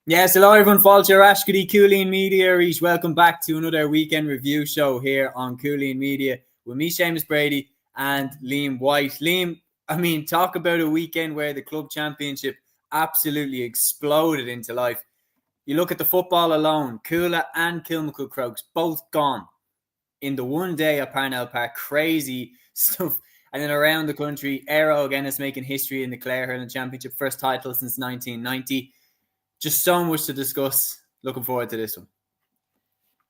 Yes, hello everyone, Falter Ashkady, Cúilín Media. Welcome back to another weekend review show here on Cúilín Media with me, Seamus Brady, and Liam White. Liam, talk about a weekend where the club championship absolutely exploded into life. You look at the football alone, Cuala and Kilmacud Crokes both gone in the one day at Parnell Park. Crazy stuff. And then around the country, Éire Óg Ennis making history in the Clare Hurling Championship, first title since 1990. Just so much to discuss. Looking forward to this one.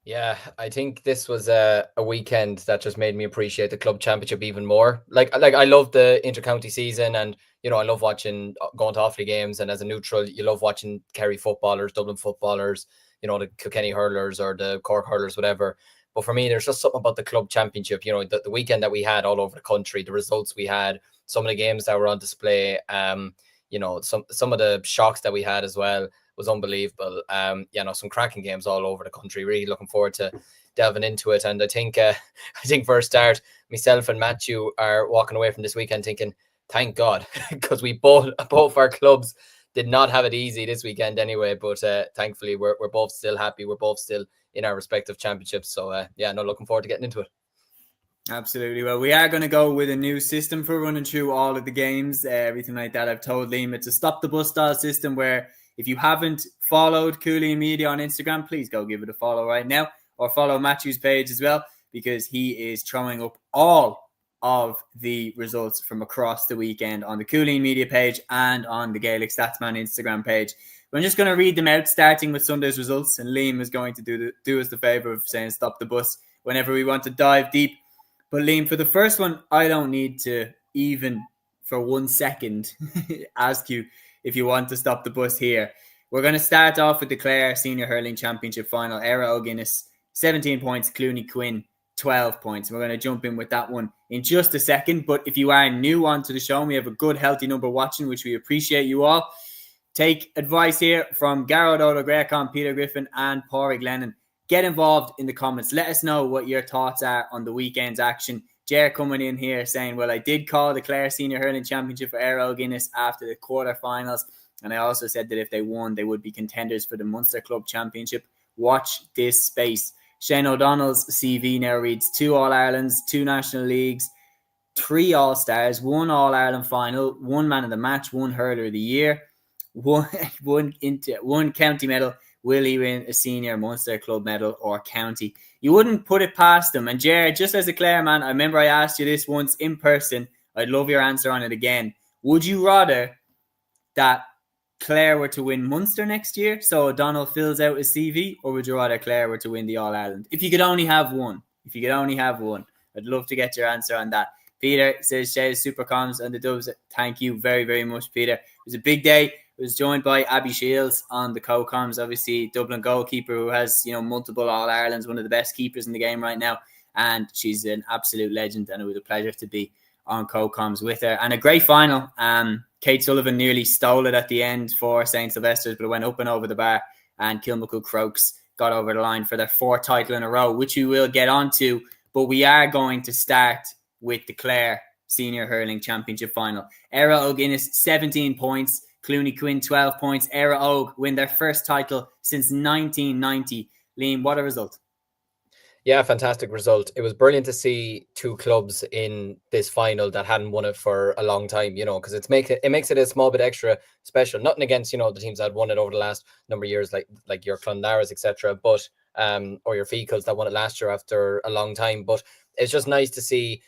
Yeah, I think this was a weekend that just made me appreciate the club championship even more. Like I love the inter-county season, and I love watching going to Offaly games. And as a neutral, you love watching Kerry footballers, Dublin footballers, the Kilkenny hurlers or the Cork hurlers, whatever. But for me, there's just something about the club championship. The weekend that we had all over the country, the results we had, some of the games that were on display. Some of the shocks that we had as well was unbelievable. Some cracking games all over the country. Really looking forward to delving into it. And I think for a start, myself and Matthew are walking away from this weekend thinking, thank God, because we both our clubs did not have it easy this weekend anyway. But thankfully, we're both still happy. We're both still in our respective championships. So looking forward to getting into it. Absolutely. Well, we are going to go with a new system for running through all of the games, everything like that. I've told Liam it's a stop the bus style system where if you haven't followed Cúilín Media on Instagram, please go give it a follow right now, or follow Matthew's page as well, because he is throwing up all of the results from across the weekend on the Cúilín Media page and on the Gaelic Statsman Instagram page. But I'm just going to read them out, starting with Sunday's results, and Liam is going to do us the favour of saying stop the bus whenever we want to dive deep. But Liam, for the first one, I don't need to even for 1 second ask you if you want to stop the bus here. We're going to start off with the Clare Senior Hurling Championship final. Éire Óg Ennis, 17 points. Cloney Quinn, 12 points. We're going to jump in with that one in just a second. But if you are new onto the show and we have a good, healthy number watching, which we appreciate you all, take advice here from Garrod O'Gracon, Peter Griffin, and Pádraig Lennon. Get involved in the comments. Let us know what your thoughts are on the weekend's action. Jer coming in here saying, well, I did call the Clare Senior Hurling Championship for Éire Óg Ennis after the quarterfinals, and I also said that if they won, they would be contenders for the Munster Club Championship. Watch this space. Shane O'Donnell's CV now reads 2 All-Irelands, 2 National Leagues, 3 All-Stars, 1 All-Ireland final, 1 Man of the Match, 1 Hurler of the Year, one county medal. Will he win a senior Munster Club medal or county? You wouldn't put it past him. And Jared, just as a Clare man, I remember I asked you this once in person. I'd love your answer on it again. Would you rather that Clare were to win Munster next year, so O'Donnell fills out his CV, or would you rather Clare were to win the All-Ireland? If you could only have one. I'd love to get your answer on that. Peter says, Shea super comms and the Dubs. Thank you very, very much, Peter. It was a big day. Was joined by Abby Shields on the co-coms, obviously Dublin goalkeeper who has multiple All-Irelands, one of the best keepers in the game right now, and she's an absolute legend, and it was a pleasure to be on co-coms with her. And a great final. Kate Sullivan nearly stole it at the end for St. Sylvester's, but it went up and over the bar, and Kilmacud Crokes got over the line for their 4th title in a row, which we will get onto. But we are going to start with the Clare Senior Hurling Championship final. Éire Óg Ennis, 17 points. Cloney Quinn, 12 points. Éire Óg win their first title since 1990. Liam, what a result. Yeah, fantastic result. It was brilliant to see 2 clubs in this final that hadn't won it for a long time, because it makes it a small bit extra special. Nothing against, the teams that had won it over the last number of years, like your Clonlaras, etc., but or your Fecals that won it last year after a long time. But it's just nice to see,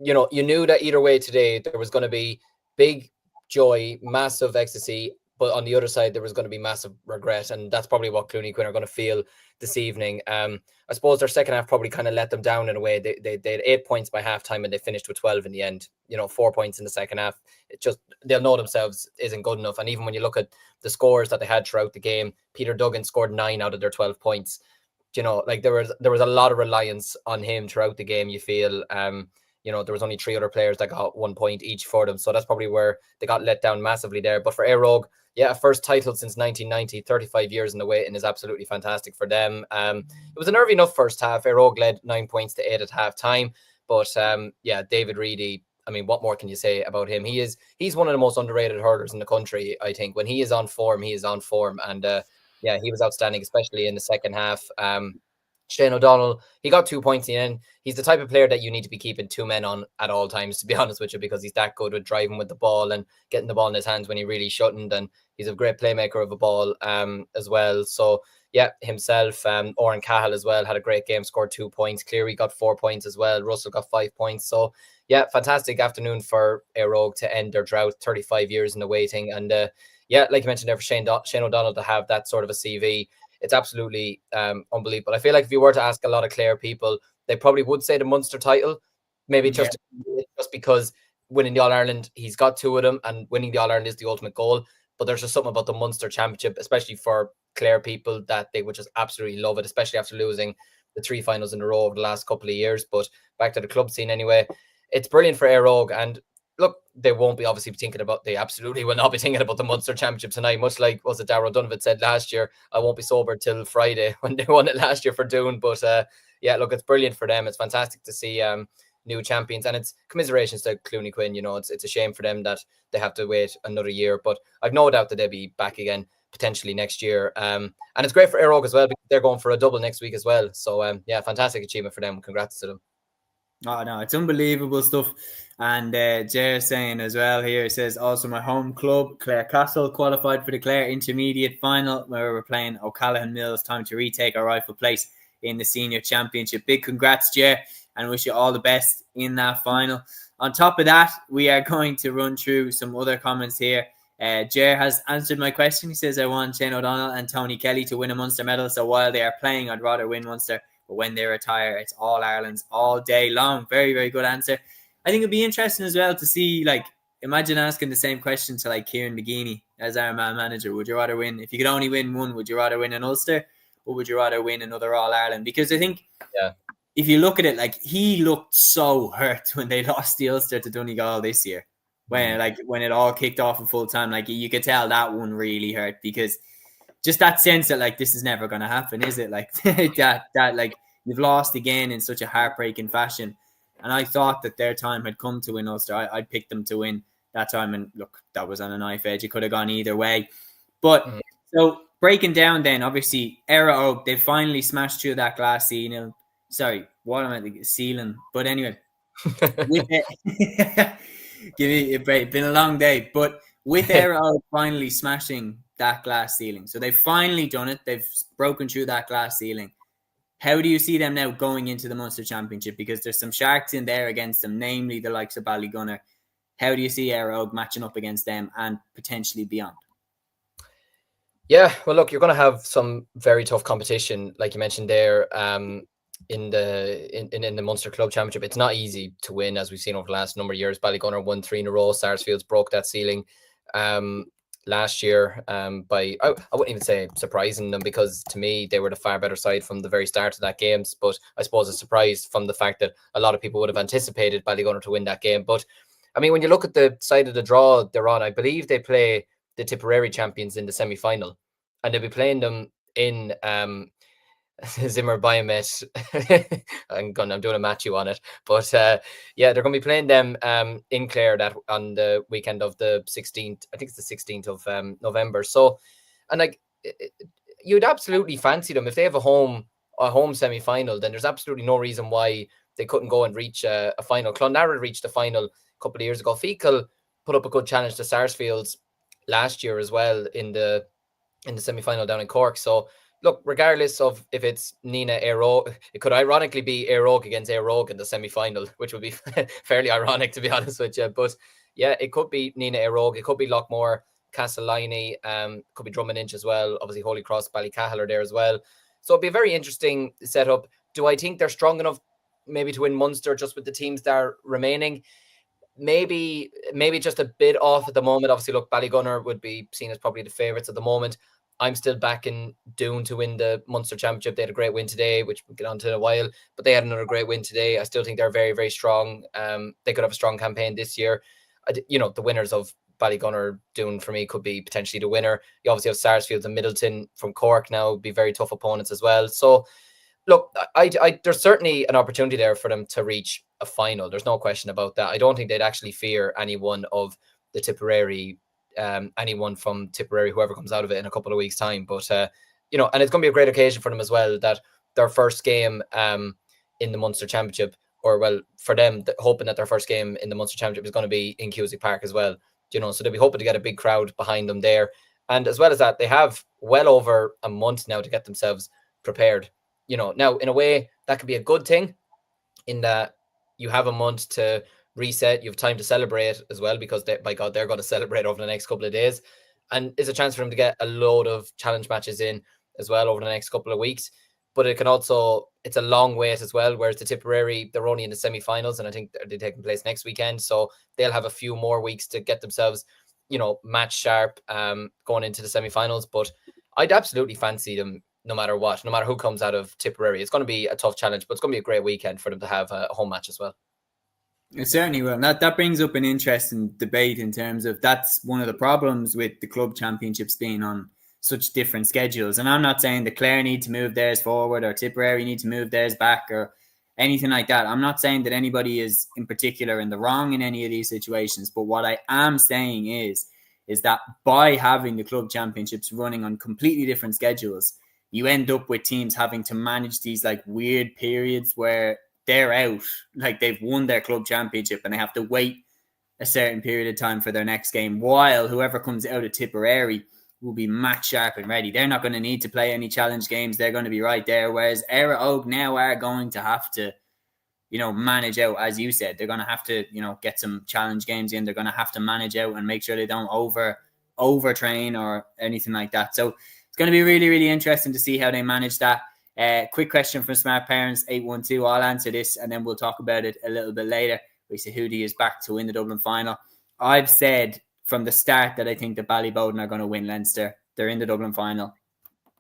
you knew that either way today there was going to be big joy, massive ecstasy, but on the other side there was going to be massive regret, and that's probably what Cloney Quinn are going to feel this evening. I suppose their second half probably kind of let them down in a way. They had 8 points by halftime and they finished with 12 in the end. 4 points in the second half. It just, they'll know themselves isn't good enough. And even when you look at the scores that they had throughout the game, Peter Duggan scored 9 out of their 12 points. There was a lot of reliance on him throughout the game. You feel there was only 3 other players that got 1 point each for them. So that's probably where they got let down massively there. But for Éire Óg, yeah, first title since 1990, 35 years in the waiting is absolutely fantastic for them. It was a nervy enough first half. Éire Óg led 9 points to 8 at half time. But David Reedy, what more can you say about him? He's one of the most underrated hurlers in the country, I think. When he is on form, he is on form. And yeah, he was outstanding, especially in the second half. Shane O'Donnell, he got 2 points in. He's the type of player that you need to be keeping two men on at all times, to be honest with you, because he's that good with driving with the ball and getting the ball in his hands when he really shouldn't. And he's a great playmaker of a ball as well. So, yeah, himself, Oren Cahill as well, had a great game, scored 2 points. Cleary got 4 points as well. Russell got 5 points. So, yeah, fantastic afternoon for Éire Óg to end their drought, 35 years in the waiting. And, yeah, like you mentioned there, for Shane O'Donnell to have that sort of a CV, it's absolutely unbelievable. I feel like if you were to ask a lot of Clare people, they probably would say the Munster title, maybe just because winning the All-Ireland, he's got 2 of them, and winning the All-Ireland is the ultimate goal. But there's just something about the Munster Championship, especially for Clare people, that they would just absolutely love it, especially after losing the 3 finals in a row over the last couple of years. But back to the club scene anyway, it's brilliant for Éire Óg. And look, they won't be obviously thinking about, they absolutely will not be thinking about the Munster Championship tonight, much like was it Darragh Donovan said last year, I won't be sober till Friday, when they won it last year for Doon. But yeah, look, it's brilliant for them. It's fantastic to see new champions, and it's commiserations to Clooney Quinn. You know, it's a shame for them that they have to wait another year, but I've no doubt that they'll be back again potentially next year. And it's great for Éire Óg as well, because they're going for a double next week as well. So yeah, fantastic achievement for them. Congrats to them. Oh no, it's unbelievable stuff. And Jer's saying as well here, it says also my home club, Clare Castle, qualified for the Clare Intermediate Final, where we're playing O'Callaghan Mills. Time to retake our rightful place in the Senior Championship. Big congrats, Jer, and wish you all the best in that final. On top of that, we are going to run through some other comments here. Jer has answered my question. He says, I want Shane O'Donnell and Tony Kelly to win a Munster medal. So while they are playing, I'd rather win Munster. But when they retire, it's all Ireland's all day long. Very, very good answer. I think it'd be interesting as well to see, like, imagine asking the same question to like Kieran McGeeney as our man manager. Would you rather win, if you could only win one, would you rather win an Ulster or would you rather win another All Ireland? Because I think if you look at it, like, he looked so hurt when they lost the Ulster to Donegal this year. When it all kicked off in full time, like, you could tell that one really hurt, because just that sense that, like, this is never going to happen, is it? Like, that like, you've lost again in such a heartbreaking fashion. And I thought that their time had come to win Ulster. I picked them to win that time. And look, that was on a knife edge. It could have gone either way. But so breaking down then, obviously, Éire Óg, they finally smashed through that glass ceiling. Sorry, what am I thinking? Ceiling. But anyway, with it, give me a break. It's been a long day. But with Éire Óg finally smashing that glass ceiling. So they've finally done it. They've broken through that glass ceiling. How do you see them now going into the Munster Championship? Because there's some sharks in there against them, namely the likes of Ballygunner. How do you see Éire Óg matching up against them and potentially beyond? Yeah, well, look, you're going to have some very tough competition, like you mentioned there, in the Munster Club Championship. It's not easy to win, as we've seen over the last number of years. Ballygunner won 3 in a row. Sarsfields broke that ceiling last year by, I wouldn't even say surprising them, because to me they were the far better side from the very start of that games. But I suppose a surprise from the fact that a lot of people would have anticipated Ballygunner to win that game. But I mean, when you look at the side of the draw they're on, I believe they play the Tipperary champions in the semi-final, and they'll be playing them in Zimmer Biomet. I'm doing a Matthew on it, but yeah, they're going to be playing them in Clare that on the weekend of the 16th. I think it's the 16th of November. So, and like, you'd absolutely fancy them if they have a home semi-final. Then there's absolutely no reason why they couldn't go and reach a final. Clonlara reached the final a couple of years ago. Fecal put up a good challenge to Sarsfields last year as well in the semi-final down in Cork. So look, regardless of if it's Nina Éire Óg, it could ironically be Éire Óg against Éire Óg in the semi-final, which would be fairly ironic, to be honest with you. But yeah, it could be Nina Éire Óg, it could be Lockmore, Castleiney, could be Drummond Inch as well. Obviously, Holy Cross, Ballycahill are there as well. So it'd be a very interesting setup. Do I think they're strong enough maybe to win Munster just with the teams that are remaining? Maybe just a bit off at the moment. Obviously, look, Ballygunner would be seen as probably the favourites at the moment. I'm still backing Doon to win the Munster Championship. They had a great win today, which we'll get on to in a while, but they had another great win today. I still think they're very, very strong. They could have a strong campaign this year. The winners of Ballygunner, Doon, for me, could be potentially the winner. You obviously have Sarsfields and Middleton from Cork now, be very tough opponents as well. So, look, there's certainly an opportunity there for them to reach a final. There's no question about that. I don't think they'd actually fear anyone of the Tipperary, anyone from Tipperary, whoever comes out of it in a couple of weeks' time. But and it's going to be a great occasion for them as well, that their first game in the Munster Championship, or well, for them, hoping that their first game in the Munster Championship is going to be in Cúilín Park as well. So they'll be hoping to get a big crowd behind them there. And as well as that, they have well over a month now to get themselves prepared. Now in a way that could be a good thing, in that you have a month to reset, you have time to celebrate as well, because they're going to celebrate over the next couple of days, and it's a chance for them to get a load of challenge matches in as well over the next couple of weeks. But it can also, it's a long wait as well, whereas the Tipperary, they're only in the semi-finals, and I think they're taking place next weekend, so they'll have a few more weeks to get themselves match sharp going into the semi-finals. But I'd absolutely fancy them no matter what, no matter who comes out of Tipperary. It's going to be a tough challenge, but it's going to be a great weekend for them to have a home match as well. It certainly will. That brings up an interesting debate, in terms of that's one of the problems with the club championships being on such different schedules. And I'm not saying that Clare need to move theirs forward or Tipperary need to move theirs back or anything like that. I'm not saying that anybody is in particular in the wrong in any of these situations. But what I am saying is that by having the club championships running on completely different schedules, you end up with teams having to manage these like weird periods where they're out, like they've won their club championship and they have to wait a certain period of time for their next game, while whoever comes out of Tipperary will be match sharp and ready. They're not going to need to play any challenge games. They're going to be right there. Whereas Éire Óg now are going to have to, manage out, as you said. They're going to have to, get some challenge games in. They're going to have to manage out and make sure they don't overtrain or anything like that. So it's going to be really, really interesting to see how they manage that. Quick question from Smart Parents 812. I'll answer this and then we'll talk about it a little bit later. We say Hootie is back to win the Dublin final. I've said from the start that I think the Ballyboden are going to win Leinster. They're in the Dublin final.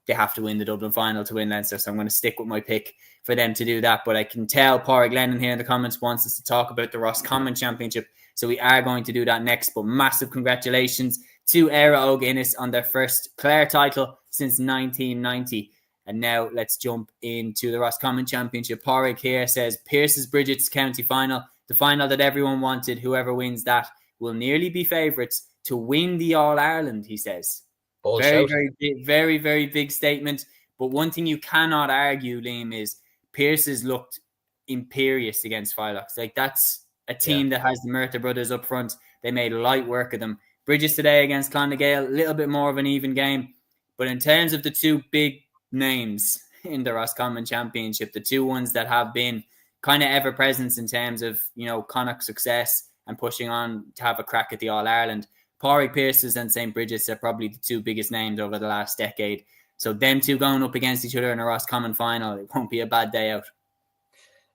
They have to win the Dublin final to win Leinster, so I'm going to stick with my pick for them to do that. But I can tell Pádraig Lennon here in the comments wants us to talk about the Roscommon Championship, so we are going to do that next. But massive congratulations to Éire Óg Ennis on their first Clare title since 1990. And now let's jump into the Roscommon Championship. Pádraig here says Pearse's Bridget's county final, the final that everyone wanted. Whoever wins that will nearly be favourites to win the All-Ireland, he says. Very, very, very big statement. But one thing you cannot argue, Liam, is Pearse has looked imperious against Filox. Like, that's a team that has the Murtha brothers up front. They made light work of them. Bridges today against Clonagale, a little bit more of an even game. But in terms of the two big names in the Roscommon Championship, the two ones that have been kind of ever-present in terms of, Connacht's success and pushing on to have a crack at the All-Ireland, Pádraig Pearses and St. Bridget's are probably the two biggest names over the last decade. So them two going up against each other in a Roscommon final, it won't be a bad day out.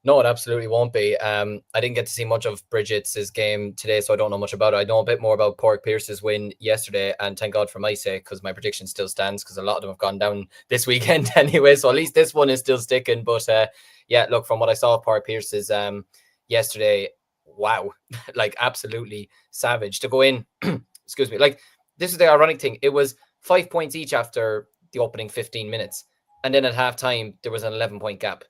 No, it absolutely won't be. I didn't get to see much of Bridget's game today, so I don't know much about it. I know a bit more about Pádraig Pearse's win yesterday, and thank God for my sake, because my prediction still stands, because a lot of them have gone down this weekend anyway, so at least this one is still sticking. But look, from what I saw of Pádraig Pearse's yesterday, wow, like absolutely savage to go in. Excuse me. Like, this is the ironic thing. It was 5 points each after the opening 15 minutes. And then at halftime, there was an 11-point gap.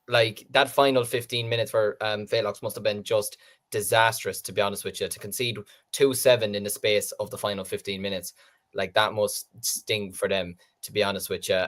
Like, that final 15 minutes for Féileacht must have been just disastrous, to be honest with you. To concede 2-7 in the space of the final 15 minutes, like, that must sting for them, to be honest with you.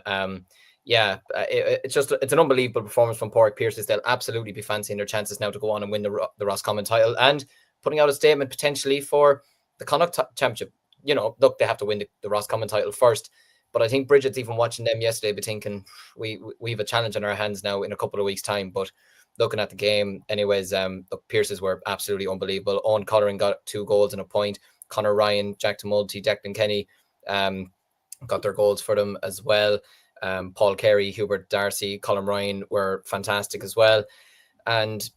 It's an unbelievable performance from Pádraig Pearse. They'll absolutely be fancying their chances now to go on and win the Roscommon title, and putting out a statement potentially for the Connacht Championship. Look, they have to win the Roscommon title first, but I think Bridget's, even watching them yesterday, be thinking we have a challenge on our hands now in a couple of weeks' time. But looking at the game, anyways, look, Pearses were absolutely unbelievable. Owen Colleran got 2 goals and a point. Conor Ryan, Jack Tumulty, Declan Kenny got their goals for them as well. Paul Carey, Hubert Darcy, Colin Ryan were fantastic as well. And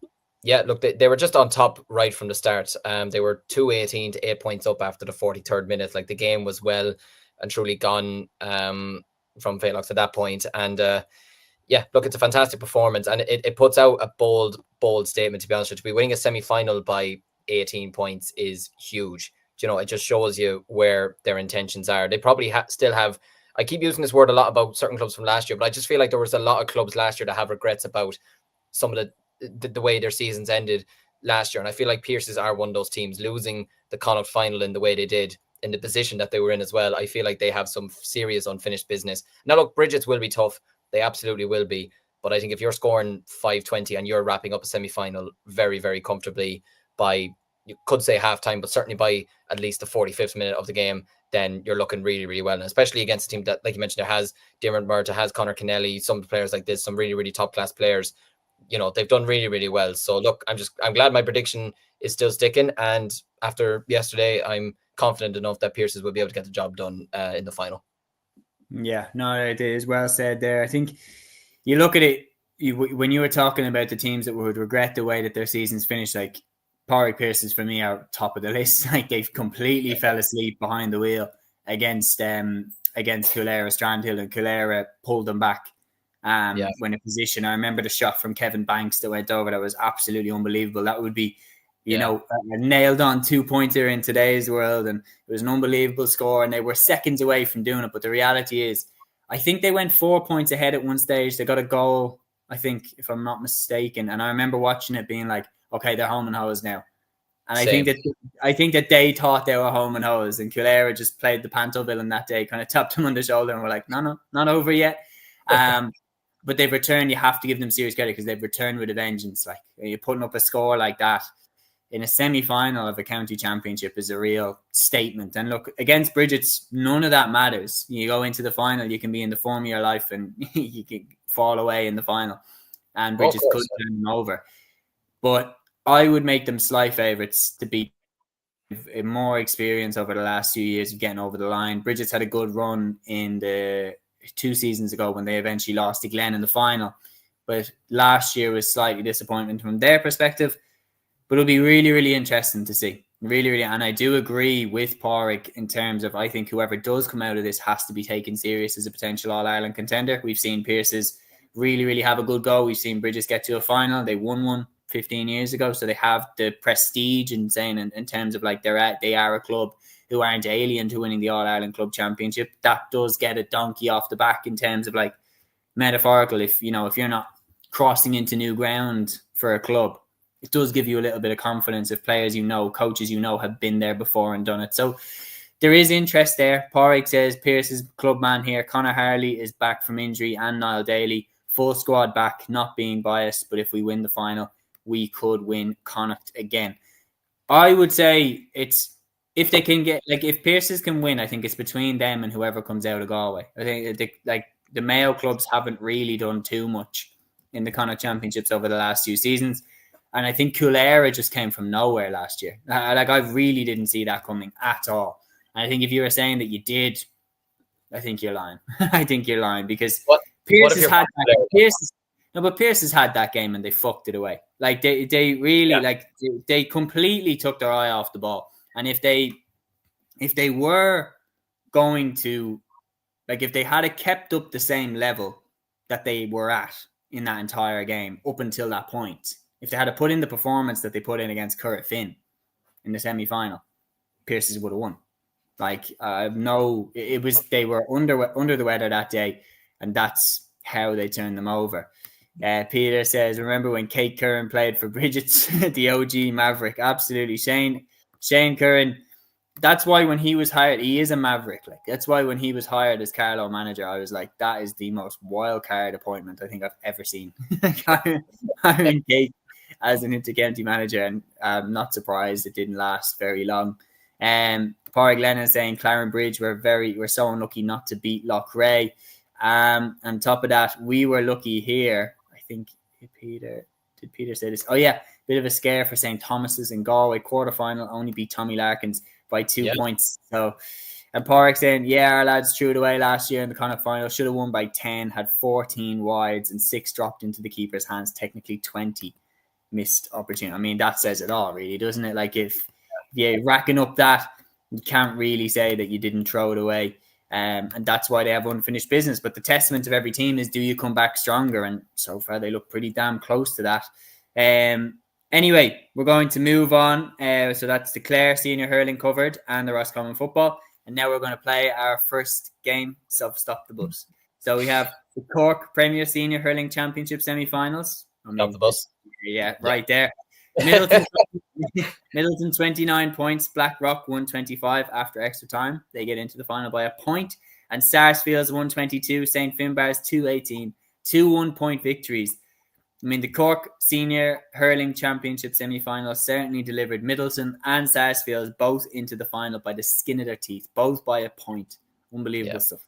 yeah, look, they were just on top right from the start. They were 2-18 to 8 points up after the 43rd minute. Like, the game was well and truly gone from Féileacht at that point. And look, it's a fantastic performance, and it puts out a bold statement, to be honest with you. To be winning a semi-final by 18 points is huge. It just shows you where their intentions are. They probably still have, I keep using this word a lot about certain clubs from last year, but I just feel like there was a lot of clubs last year that have regrets about some of the way their seasons ended last year. And I feel like Pearses are one of those teams. Losing the Connacht final in the way they did in the position that they were in as well, I feel like they have some serious unfinished business. Now, look, Bridget's will be tough. They absolutely will be. But I think if you're scoring 520 and you're wrapping up a semi-final very, very comfortably by, you could say halftime, but certainly by at least the 45th minute of the game, then you're looking really, really well. And especially against a team that, like you mentioned, there has Diarmuid Murtagh, has Conor Kennelly, some players like this, some really, really top-class players. They've done really, really well. So look, I'm glad my prediction is still sticking. And after yesterday, I'm confident enough that Pierces will be able to get the job done in the final. Yeah, no, it is well said there. I think you look at it, when you were talking about the teams that would regret the way that their seasons finished, like Pádraig Pearses for me are top of the list. Like they've completely fell asleep behind the wheel against Clare Strandhill, and Clare pulled them back when in position. I remember the shot from Kevin Banks that went over. That was absolutely unbelievable. That would be, a nailed on 2-pointer in today's world. And it was an unbelievable score. And they were seconds away from doing it. But the reality is, I think they went 4 points ahead at one stage. They got a goal, I think, if I'm not mistaken. And I remember watching it being like, okay, they're home and hose now. And Same. I think that they thought they were home and hose. And Clare just played the panto villain that day, kind of tapped them on the shoulder and were like, no, not over yet. But they've returned. You have to give them serious credit because they've returned with a vengeance. Like you're putting up a score like that in a semi-final of a county championship is a real statement. And look, against Bridget's, none of that matters. You go into the final, you can be in the form of your life and you can fall away in the final. And Bridget's could turn them over. But I would make them slight favourites to beat more experience over the last few years of getting over the line. Bridget's had a good run in the 2 seasons ago when they eventually lost to Glen in the final. But last year was slightly disappointment from their perspective. But it'll be really, really interesting to see. Really, really. And I do agree with Pádraig in terms of, I think whoever does come out of this has to be taken serious as a potential All-Ireland contender. We've seen Pierces really, really have a good go. We've seen Bridges get to a final. They won one 15 years ago. So they have the prestige in terms of like they are a club who aren't alien to winning the All-Ireland Club Championship. That does get a donkey off the back in terms of like metaphorical. If you're not crossing into new ground for a club, it does give you a little bit of confidence if players coaches have been there before and done it. So there is interest there. Pádraig says Pierce's club man here. Conor Harley is back from injury and Niall Daly. Full squad back, not being biased, but if we win the final, we could win Connacht again. I would say it's, if they can get, like if Pierce's can win, I think it's between them and whoever comes out of Galway. I think the Mayo clubs haven't really done too much in the Connacht Championships over the last few seasons. And I think Clare just came from nowhere last year. I really didn't see that coming at all. And I think if you were saying that you did, I think you're lying. I think you're lying because Pierce has had that game and they fucked it away. Like they really they completely took their eye off the ball. And if they were going to, like if they had kept up the same level that they were at in that entire game up until that point, if they had put in the performance that they put in against Curragh Finn in the semi-final, Pierces would have won. Like they were under the weather that day, and that's how they turned them over. Peter says, remember when Kate Curran played for Bridget's, the OG Maverick? Absolutely. Shane Curran, that's why when he was hired, he is a Maverick. Like that's why when he was hired as Carlow manager, I was like, that is the most wild card appointment I think I've ever seen. Hiring Kate as an intercounty manager, and I'm not surprised it didn't last very long. Pádraig Lennon saying Claren Bridge we're so unlucky not to beat Loughrea. On top of that, we were lucky here. I think did Peter say this? Oh yeah, bit of a scare for St. Thomas's in Galway quarterfinal, only beat Tommy Larkins by 2 points. So, and Pádraig saying, yeah, our lads threw it away last year in the Connacht final. Should have won by 10, had 14 wides and 6 dropped into the keeper's hands. Technically 20 missed opportunity. I mean, that says it all, really, doesn't it? Like if you're racking up that, you can't really say that you didn't throw it away. And that's why they have unfinished business. But the testament of every team is, do you come back stronger? And so far, they look pretty damn close to that. Anyway, we're going to move on. So that's the Clare Senior Hurling covered and the Roscommon football. And now we're going to play our first game, Stop the Bus. So we have the Cork Premier Senior Hurling Championship semi-finals. Stop the bus. Yeah, right there. Middleton, Middleton 29 points, Blackrock 125 after extra time. They get into the final by a point. And Sarsfield's 122, St. Finbarr's 218. 2 1-point victories. I mean, the Cork Senior Hurling Championship semi-final certainly delivered Middleton and Sarsfield both into the final by the skin of their teeth, both by a point. Unbelievable stuff.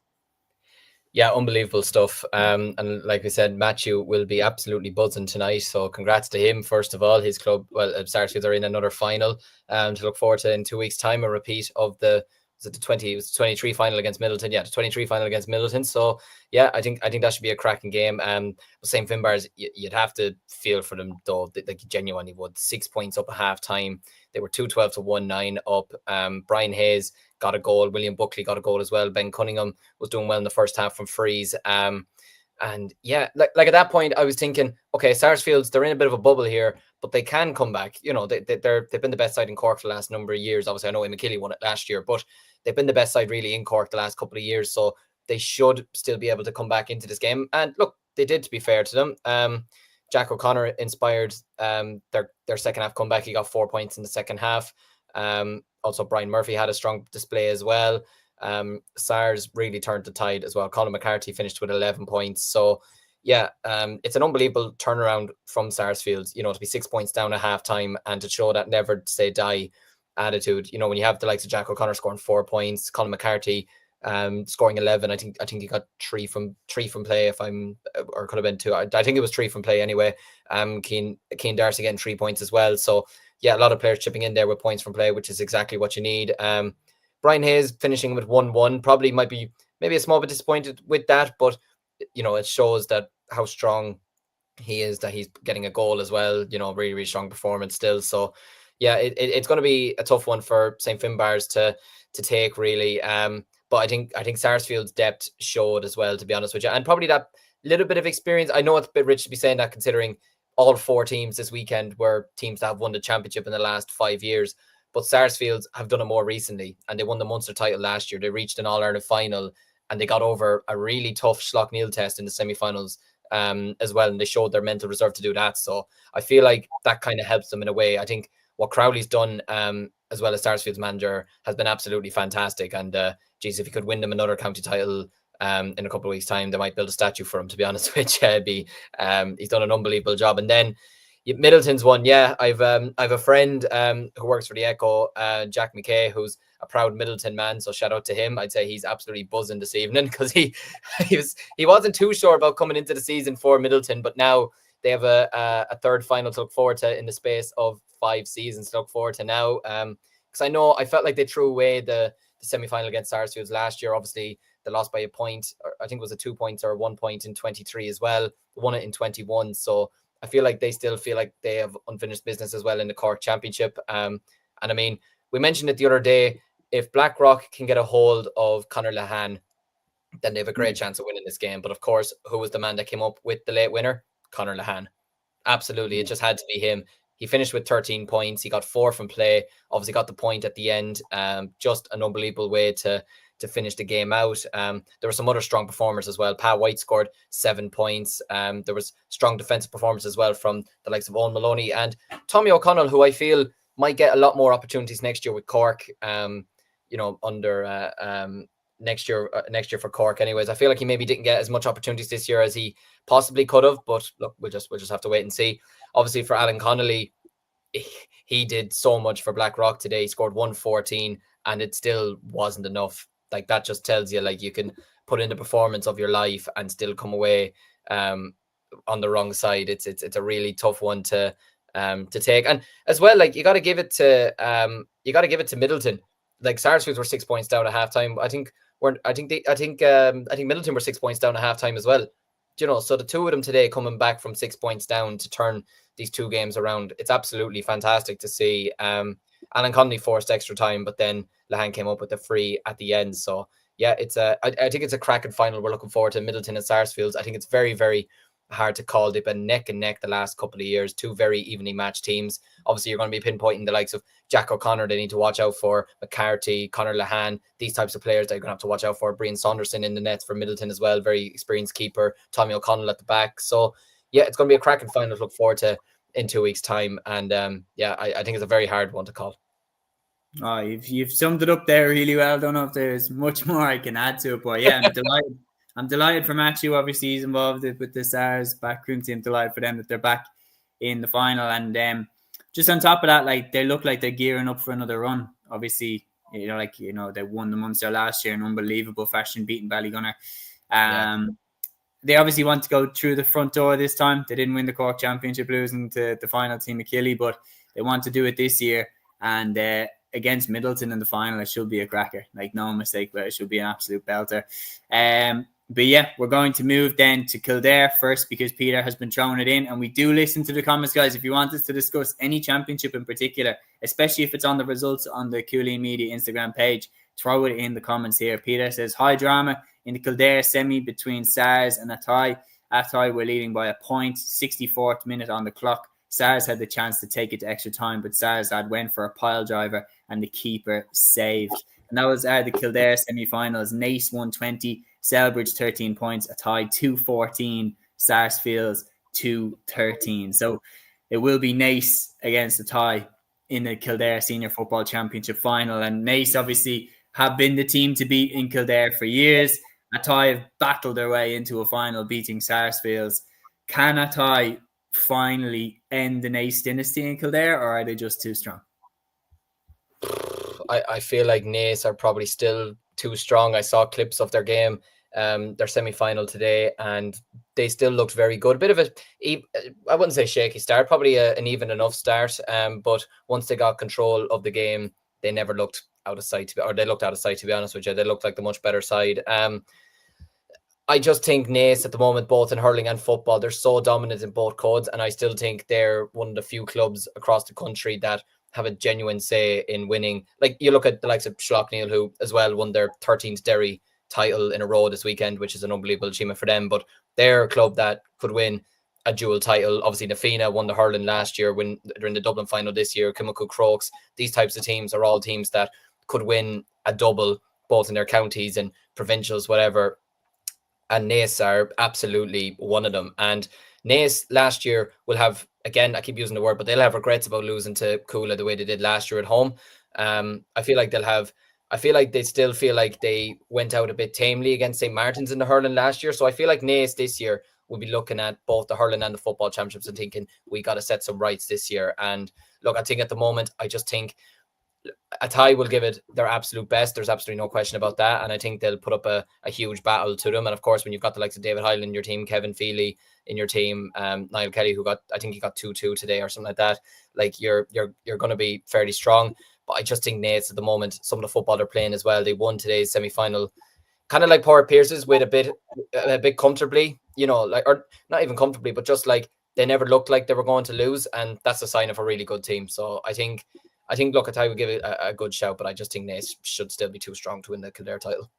Yeah, unbelievable stuff. And like we said, Matthew will be absolutely buzzing tonight. So congrats to him, first of all. His club, Sarsfields are in another final to look forward to in 2 weeks' time, a repeat of the 23 final against Middleton. Yeah, the 23 final against Middleton. So yeah, I think that should be a cracking game. St. Finbarr's, you'd have to feel for them though. Like genuinely would. 6 points up at half time. They were 2-12 to 1-9 up. Brian Hayes got a goal. William Buckley got a goal as well. Ben Cunningham was doing well in the first half from frees. And yeah, like at that point, I was thinking, okay, Sarsfields, they're in a bit of a bubble here, but they can come back. You know, they've been the best side in Cork for the last number of years. Obviously, I know McKilly won it last year, but they've been the best side really in Cork the last couple of years. So they should still be able to come back into this game. And look, they did, to be fair to them. Jack O'Connor inspired their second half comeback. He got 4 points in the second half. Also, Brian Murphy had a strong display as well. SARS really turned the tide as well. Colin McCarthy finished with 11 points. So, yeah, it's an unbelievable turnaround from Sarsfield, you know, to be 6 points down at halftime and to show that never say die attitude. You know, when you have the likes of Jack O'Connor scoring 4 points, Colin McCarthy scoring 11. I think he got three from play, or could have been 2. I think it was 3 from play anyway. Cian Darcy getting 3 points as well. So yeah, a lot of players chipping in there with points from play, which is exactly what you need. Brian Hayes finishing with 1-1 probably might be maybe a small bit disappointed with that, but you know, it shows that how strong he is, that he's getting a goal as well. You know, really, really strong performance still. So yeah, it's going to be a tough one for St. Finbarr's to take, really. But I think Sarsfield's depth showed as well, to be honest with you, and probably that little bit of experience. I know it's a bit rich to be saying that, considering all 4 teams this weekend were teams that have won the championship in the last 5 years. But Sarsfields have done it more recently, and they won the Munster title last year. They reached an All-Ireland final, and they got over a really tough Schlock-Neil test in the semi-finals as well, and they showed their mental reserve to do that. So I feel like that kind of helps them in a way. I think what Crowley's done, as well as Sarsfield's manager, has been absolutely fantastic. And if he could win them another county title in a couple of weeks' time, they might build a statue for him, to be honest with you. He's done an unbelievable job. And then Middleton's one, yeah. I've a friend who works for the Echo, Jack McKay, who's a proud Middleton man. So shout out to him. I'd say he's absolutely buzzing this evening, because he wasn't too sure about coming into the season for Middleton, but now they have a third final to look forward to in the space of 5 seasons to look forward to now. Because I felt like they threw away the semi-final against Sarsfields last year. Obviously, they lost by a point, or I think it was a 2 points or 1 point in 23 as well. They won it in 21. So I feel like they still feel like they have unfinished business as well in the Cork Championship. And I mean, we mentioned it the other day, if Blackrock can get a hold of Conor Lehane, then they have a great chance of winning this game. But of course, who was the man that came up with the late winner? Conor Lehane. Absolutely. It just had to be him. He finished with 13 points. He got 4 from play. Obviously got the point at the end. Just an unbelievable way to finish the game out. There were some other strong performers as well. Pat White scored 7 points. There was strong defensive performance as well from the likes of Owen Maloney and Tommy O'Connell, who I feel might get a lot more opportunities next year with Cork. Next year for Cork. Anyways, I feel like he maybe didn't get as much opportunities this year as he possibly could have. But look, we'll just have to wait and see. Obviously, for Alan Connolly, he did so much for Blackrock today. He scored 114, and it still wasn't enough. Like, that just tells you, like, you can put in the performance of your life and still come away on the wrong side. It's a really tough one to take. And as well, like, you got to give it to Middleton. Like, Sarsfields were 6 points down at halftime. I think Middleton were 6 points down at halftime as well. You know, so the two of them today coming back from 6 points down to turn these 2 games around, it's absolutely fantastic to see. Alan Connolly forced extra time, but then Lehane came up with a free at the end. So yeah, I think it's a cracking final. We're looking forward to Middleton and Sarsfields. I think it's very, very hard to call. They've been neck and neck the last couple of years. 2 very evenly matched teams. Obviously, you're going to be pinpointing the likes of Jack O'Connor. They need to watch out for McCarthy, Conor Lehane, these types of players that you're going to have to watch out for. Brian Saunderson in the nets for Middleton as well. Very experienced keeper. Tommy O'Connell at the back. So yeah, it's going to be a cracking final to look forward to in 2 weeks' time. And I think it's a very hard one to call. Oh, you've summed it up there really well. Don't know if there's much more I can add to it, but yeah, I'm delighted. I'm delighted for Matthew. Obviously, he's involved with the SARS backroom team. Delighted for them that they're back in the final. And just on top of that, like, they look like they're gearing up for another run. Obviously, they won the Munster last year in unbelievable fashion, beating Ballygunner. They obviously want to go through the front door this time. They didn't win the Cork Championship, losing to the final team of Killy, but they want to do it this year. And against Middleton in the final, it should be a cracker. Like, no mistake, but it should be an absolute belter. But yeah, we're going to move then to Kildare first, because Peter has been throwing it in, and we do listen to the comments, guys. If you want us to discuss any championship in particular, especially if it's on the results on the Cúilín Media Instagram page, throw it in the comments here. Peter says, high drama in the Kildare semi between SARS and Athy. Athy were leading by a point, 64th minute on the clock. SARS had the chance to take it to extra time, but SARS had went for a pile driver and the keeper saved. And that was the Kildare semi-finals. Naas 120, Selbridge 13 points, Athy 214, Sarsfields 213. So it will be Naas against Athy in the Kildare Senior Football Championship final. And Naas obviously have been the team to beat in Kildare for years. Athy have battled their way into a final, beating Sarsfields. Can Athy finally end the Naas dynasty in Kildare, or are they just too strong? I feel like Naas are probably still too strong. I saw clips of their game, their semi-final today, and they still looked very good. A bit of I wouldn't say shaky start, probably an even enough start. But once they got control of the game, they never looked out of sight, or they looked out of sight, to be honest with you. They looked like the much better side. I just think Naas at the moment, both in hurling and football, they're so dominant in both codes, and I still think they're one of the few clubs across the country that have a genuine say in winning. Like, you look at the likes of Schlockneil, who as well won their 13th Derry title in a row this weekend, which is an unbelievable achievement for them, but they're a club that could win a dual title. Obviously, Nafina won the hurling last year, when they're in the Dublin final this year. Kilmacud Crokes, these types of teams are all teams that could win a double, both in their counties and provincials, whatever. And Naas are absolutely one of them. And Naas last year will have, again, I keep using the word, but they'll have regrets about losing to Cuala the way they did last year at home. I feel like they still feel like they went out a bit tamely against St. Martin's in the hurling last year. So I feel like Naas this year will be looking at both the hurling and the football championships and thinking, we got to set some rights this year. And look, I think at the moment, I just think Athy will give it their absolute best. There's absolutely no question about that. And I think they'll put up a huge battle to them. And of course, when you've got the likes of David Hyland in your team, Kevin Feely in your team, Niall Kelly, I think he got 2-2 today or something like that. Like, you're going to be fairly strong. But I just think Naas at the moment, some of the football they're playing as well. They won today's semi-final, kind of like Port Pierce's, with a bit comfortably, like, or not even comfortably, but just like they never looked like they were going to lose. And that's a sign of a really good team. So I think look, Athy would give it a good shout, but I just think Naas should still be too strong to win the Kildare title.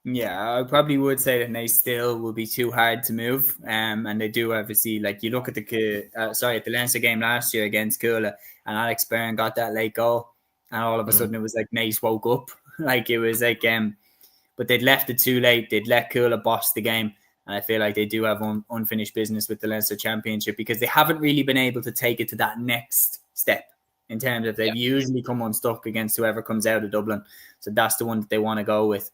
Yeah, I probably would say that Naas still will be too hard to move. And they do obviously, like, you look at the Leinster game last year against Cuala, and Alex Byrne got that late goal, and all of a sudden it was like Naas woke up. Like, it was like, but they'd left it too late. They'd let Cuala boss the game. And I feel like they do have unfinished business with the Leinster Championship, because they haven't really been able to take it to that next step. In terms of, they've usually come unstuck against whoever comes out of Dublin. So that's the one that they want to go with.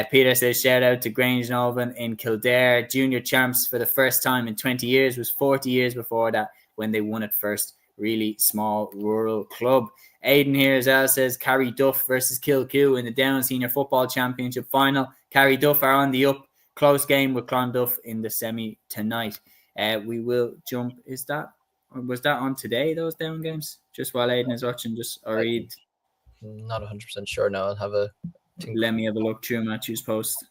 Peter says, shout out to Grange Novan in Kildare. Junior champs for the first time in 20 years. Was 40 years before that when they won it first. Really small rural club. Aidan here as well says, Carrie Duff versus Kilcoo in the Down Senior Football Championship final. Carrie Duff are on the up. Close game with Clonduff in the semi tonight. We will jump. Was that on today, those Down games? Just while Aidan is watching, I'll read. Not 100% sure now. I'll have let me have a look through Matthew's post.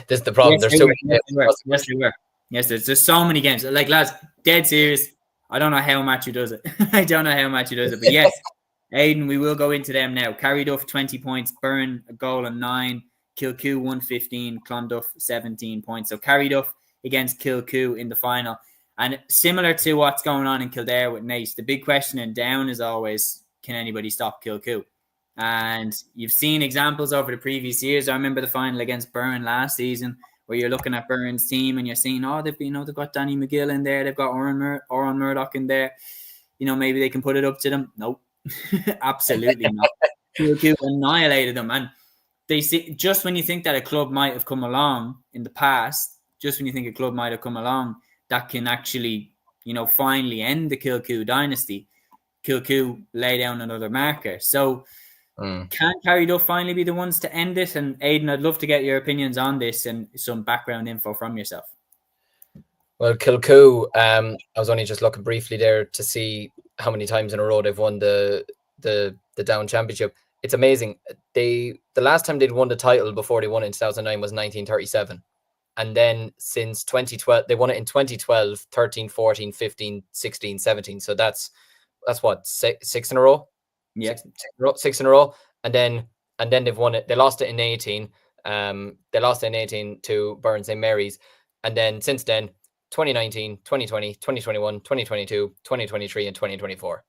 This is the problem. Yes, there's too many games. Yes, they were. Yes, there's so many games. Like, lads, dead serious. I don't know how Matthew does it. But yes, Aidan, we will go into them now. Carryduff 20 points, Byrne a goal and 9, Kilcoo 115, Clonduff 17 points. So Carryduff against Kilcoo in the final. And similar to what's going on in Kildare with Naas, the big question in Down is always, can anybody stop Kilcoo? And you've seen examples over the previous years. I remember the final against Byrne last season where you're looking at Burns' team and you're seeing, they've got Danny McGill in there, they've got Oran Murdoch in there. Maybe they can put it up to them. Nope, absolutely not. Kilcoo annihilated them, and they see, just when you think that a club might have come along in the past, just when you think a club might have come along that can actually, finally end the Kilcoo dynasty, Kilcoo lay down another marker. So can Carryduff finally be the ones to end it? And Aidan, I'd love to get your opinions on this and some background info from yourself. Well, Kilcoo, I was only just looking briefly there to see how many times in a row they've won the Down Championship. It's amazing. The last time they'd won the title before they won it in 2009 was 1937. And then since 2012, they won it in 2012, 13, 14, 15, 16, 17. So that's what, six in a row? Yeah. Six in a row. And then they've won it. They lost it in 18. They lost it in 18 to Burns St. Mary's. And then since then, 2019, 2020, 2021, 2022, 2023, and 2024.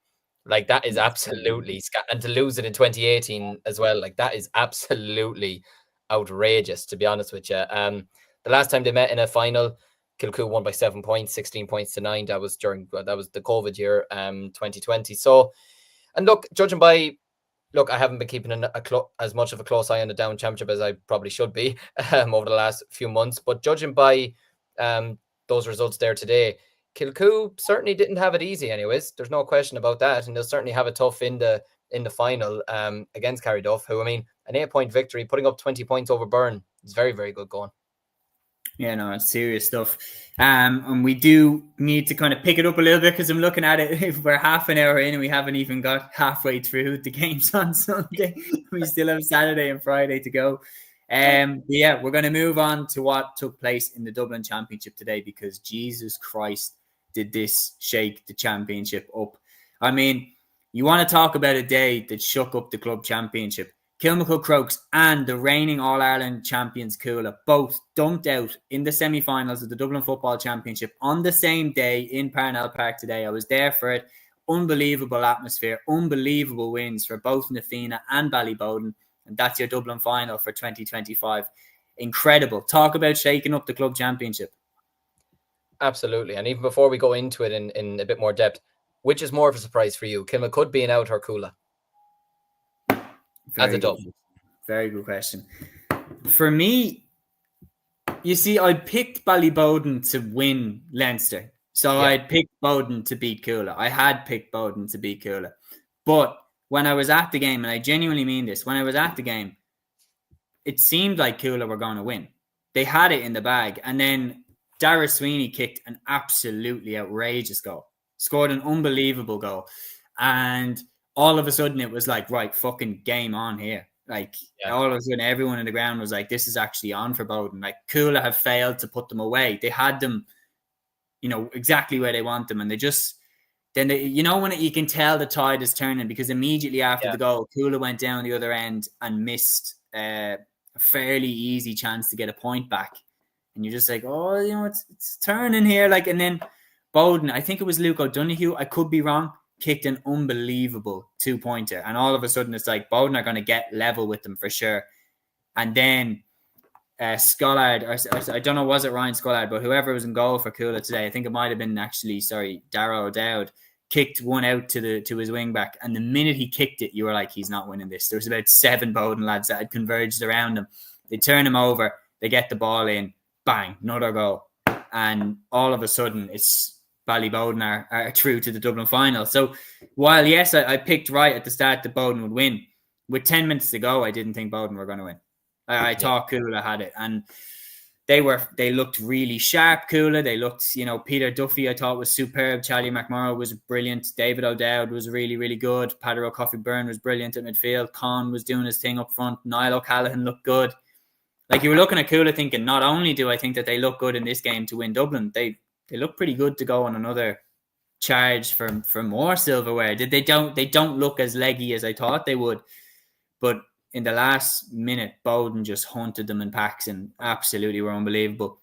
Like, that is absolutely, and to lose it in 2018 as well, like, that is absolutely outrageous, to be honest with you. The last time they met in a final, Kilcoo won by 7 points, 16 points to 9. That was the COVID year, 2020. So, and look, I haven't been keeping as much of a close eye on the Down Championship as I probably should be over the last few months. But judging by those results there today, Kilcoo certainly didn't have it easy anyways. There's no question about that. And they'll certainly have it tough in the final against Carryduff, who, an 8-point victory, putting up 20 points over Burn is very, very good going. Yeah, no, it's serious stuff. And we do need to kind of pick it up a little bit, because I'm looking at it, if we're half an hour in and we haven't even got halfway through the games on Sunday. We still have Saturday and Friday to go. Yeah, we're going to move on to what took place in the Dublin Championship today, because Jesus Christ, did this shake the championship up. You want to talk about a day that shook up the club championship. Kilmacud Crokes and the reigning All-Ireland champions Cuala both dunked out in the semi-finals of the Dublin Football Championship on the same day in Parnell Park today. I was there for it. Unbelievable atmosphere, unbelievable wins for both Na Fianna and Ballybowden. And that's your Dublin final for 2025. Incredible. Talk about shaking up the club championship. Absolutely. And even before we go into it in a bit more depth, which is more of a surprise for you, Kilmacud being out or Cuala? As a dub. Very good question. For me, you see, I picked Ballybowden to win Leinster. So I picked Bowden to beat Cuala. I had picked Bowden to beat Cuala. But when I was at the game, and I genuinely mean this, when I was at the game, it seemed like Cuala were going to win. They had it in the bag. And then Dara Sweeney kicked an absolutely outrageous goal. Scored an unbelievable goal. And all of a sudden it was like, right, fucking game on here. Like, all of a sudden everyone in the ground was like, this is actually on for Bowden. Like, Cuala have failed to put them away. They had them, exactly where they want them. And they just, then when you can tell the tide is turning, because immediately after the goal, Cuala went down the other end and missed a fairly easy chance to get a point back. And you're just like, it's turning here. Like, and then Bowden, I think it was Luke O'Donoghue, I could be wrong, kicked an unbelievable 2-pointer. And all of a sudden it's like Bowden are going to get level with them for sure. And then Scollard, or I don't know, was it Ryan Scollard, but whoever was in goal for Cuala today, I think it might have been Darragh O'Dowd, kicked one out to his wing back. And the minute he kicked it, you were like, he's not winning this. There was about 7 Bowden lads that had converged around him. They turn him over, they get the ball in, bang, another goal. And all of a sudden it's Ballybowden are through to the Dublin final. So while, yes, I picked right at the start that Bowden would win, with 10 minutes to go, I didn't think Bowden were going to win. I thought Cuala had it. And they looked really sharp, Cuala. They looked, Peter Duffy, I thought, was superb. Charlie McMorrow was brilliant. David O'Dowd was really, really good. Paddy O'Coffey-Byrne was brilliant at midfield. Con was doing his thing up front. Niall O'Callaghan looked good. Like, you were looking at Cuala thinking, not only do I think that they look good in this game to win Dublin, they look pretty good to go on another charge for more silverware. They don't look as leggy as I thought they would. But in the last minute, Bowden just hunted them in packs and absolutely were unbelievable.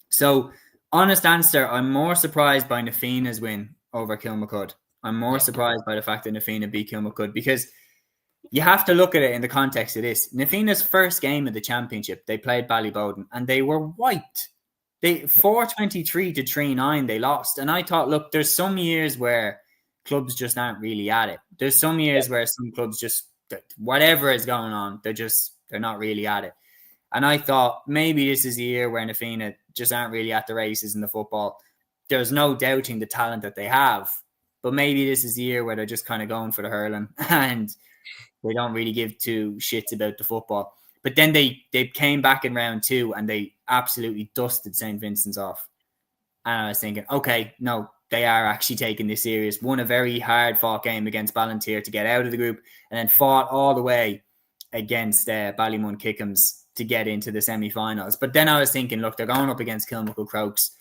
So, honest answer, I'm more surprised by Na Fianna's win over Kilmacud. I'm more surprised by the fact that Na Fianna beat Kilmacud, because you have to look at it in the context of this. Nafina's first game of the championship, they played Ballyboden and they were wiped. They 4-23 to 3-9 they lost. And I thought, look, there's some years where clubs just aren't really at it. There's some years where some clubs just, whatever is going on, they're not really at it. And I thought maybe this is the year where Nafina just aren't really at the races in the football. There's no doubting the talent that they have, but maybe this is the year where they're just kind of going for the hurling and they don't really give two shits about the football. But then they came back in round 2 and they absolutely dusted St. Vincent's off. And I was thinking, okay, no, they are actually taking this serious. Won a very hard fought game against Ballantyre to get out of the group and then fought all the way against Ballymun Kickham's to get into the semi-finals. But then I was thinking, look, they're going up against Kilmacud Crokes.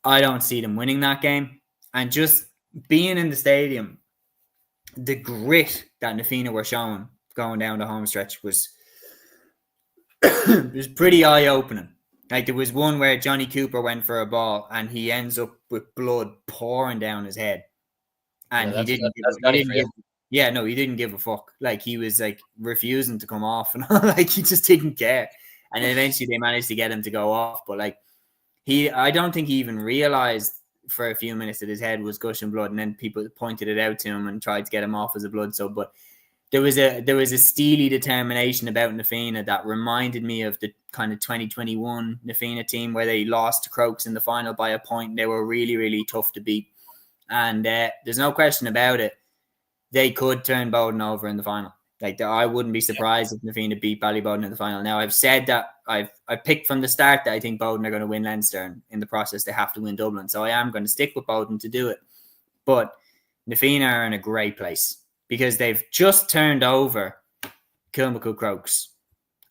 I don't see them winning that game. And just being in the stadium, the grit that Nafina were showing going down the home stretch was it was pretty eye-opening. Like there was one where Johnny Cooper went for a ball and he ends up with blood pouring down his head. And he didn't give a fuck. Like he was like refusing to come off and like he just didn't care. And eventually they managed to get him to go off. But like I don't think he even realized for a few minutes that his head was gushing blood, and then people pointed it out to him and tried to get him off as a blood sub. But there was a steely determination about Nafina that reminded me of the kind of 2021 Nafina team where they lost to Crokes in the final by a point. They were really, really tough to beat. And there's no question about it. They could turn Bowden over in the final. Like I wouldn't be surprised if Nafina beat Ballyboden in the final. Now I've said that I picked from the start that I think Bowden are going to win Leinster, and in the process they have to win Dublin. So I am going to stick with Bowden to do it. But Nafina are in a great place because they've just turned over Kilmacud Crokes,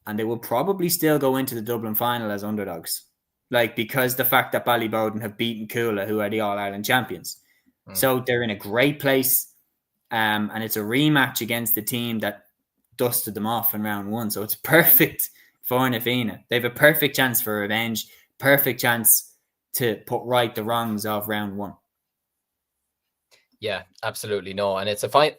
and they will probably still go into the Dublin final as underdogs. Like because the fact that Ballyboden have beaten Cuala, who are the All-Ireland champions. So they're in a great place. And it's a rematch against the team that dusted them off in round 1. So it's perfect for Nafina. They have a perfect chance for revenge, perfect chance to put right the wrongs of round 1. Yeah, absolutely. No. And it's a fine,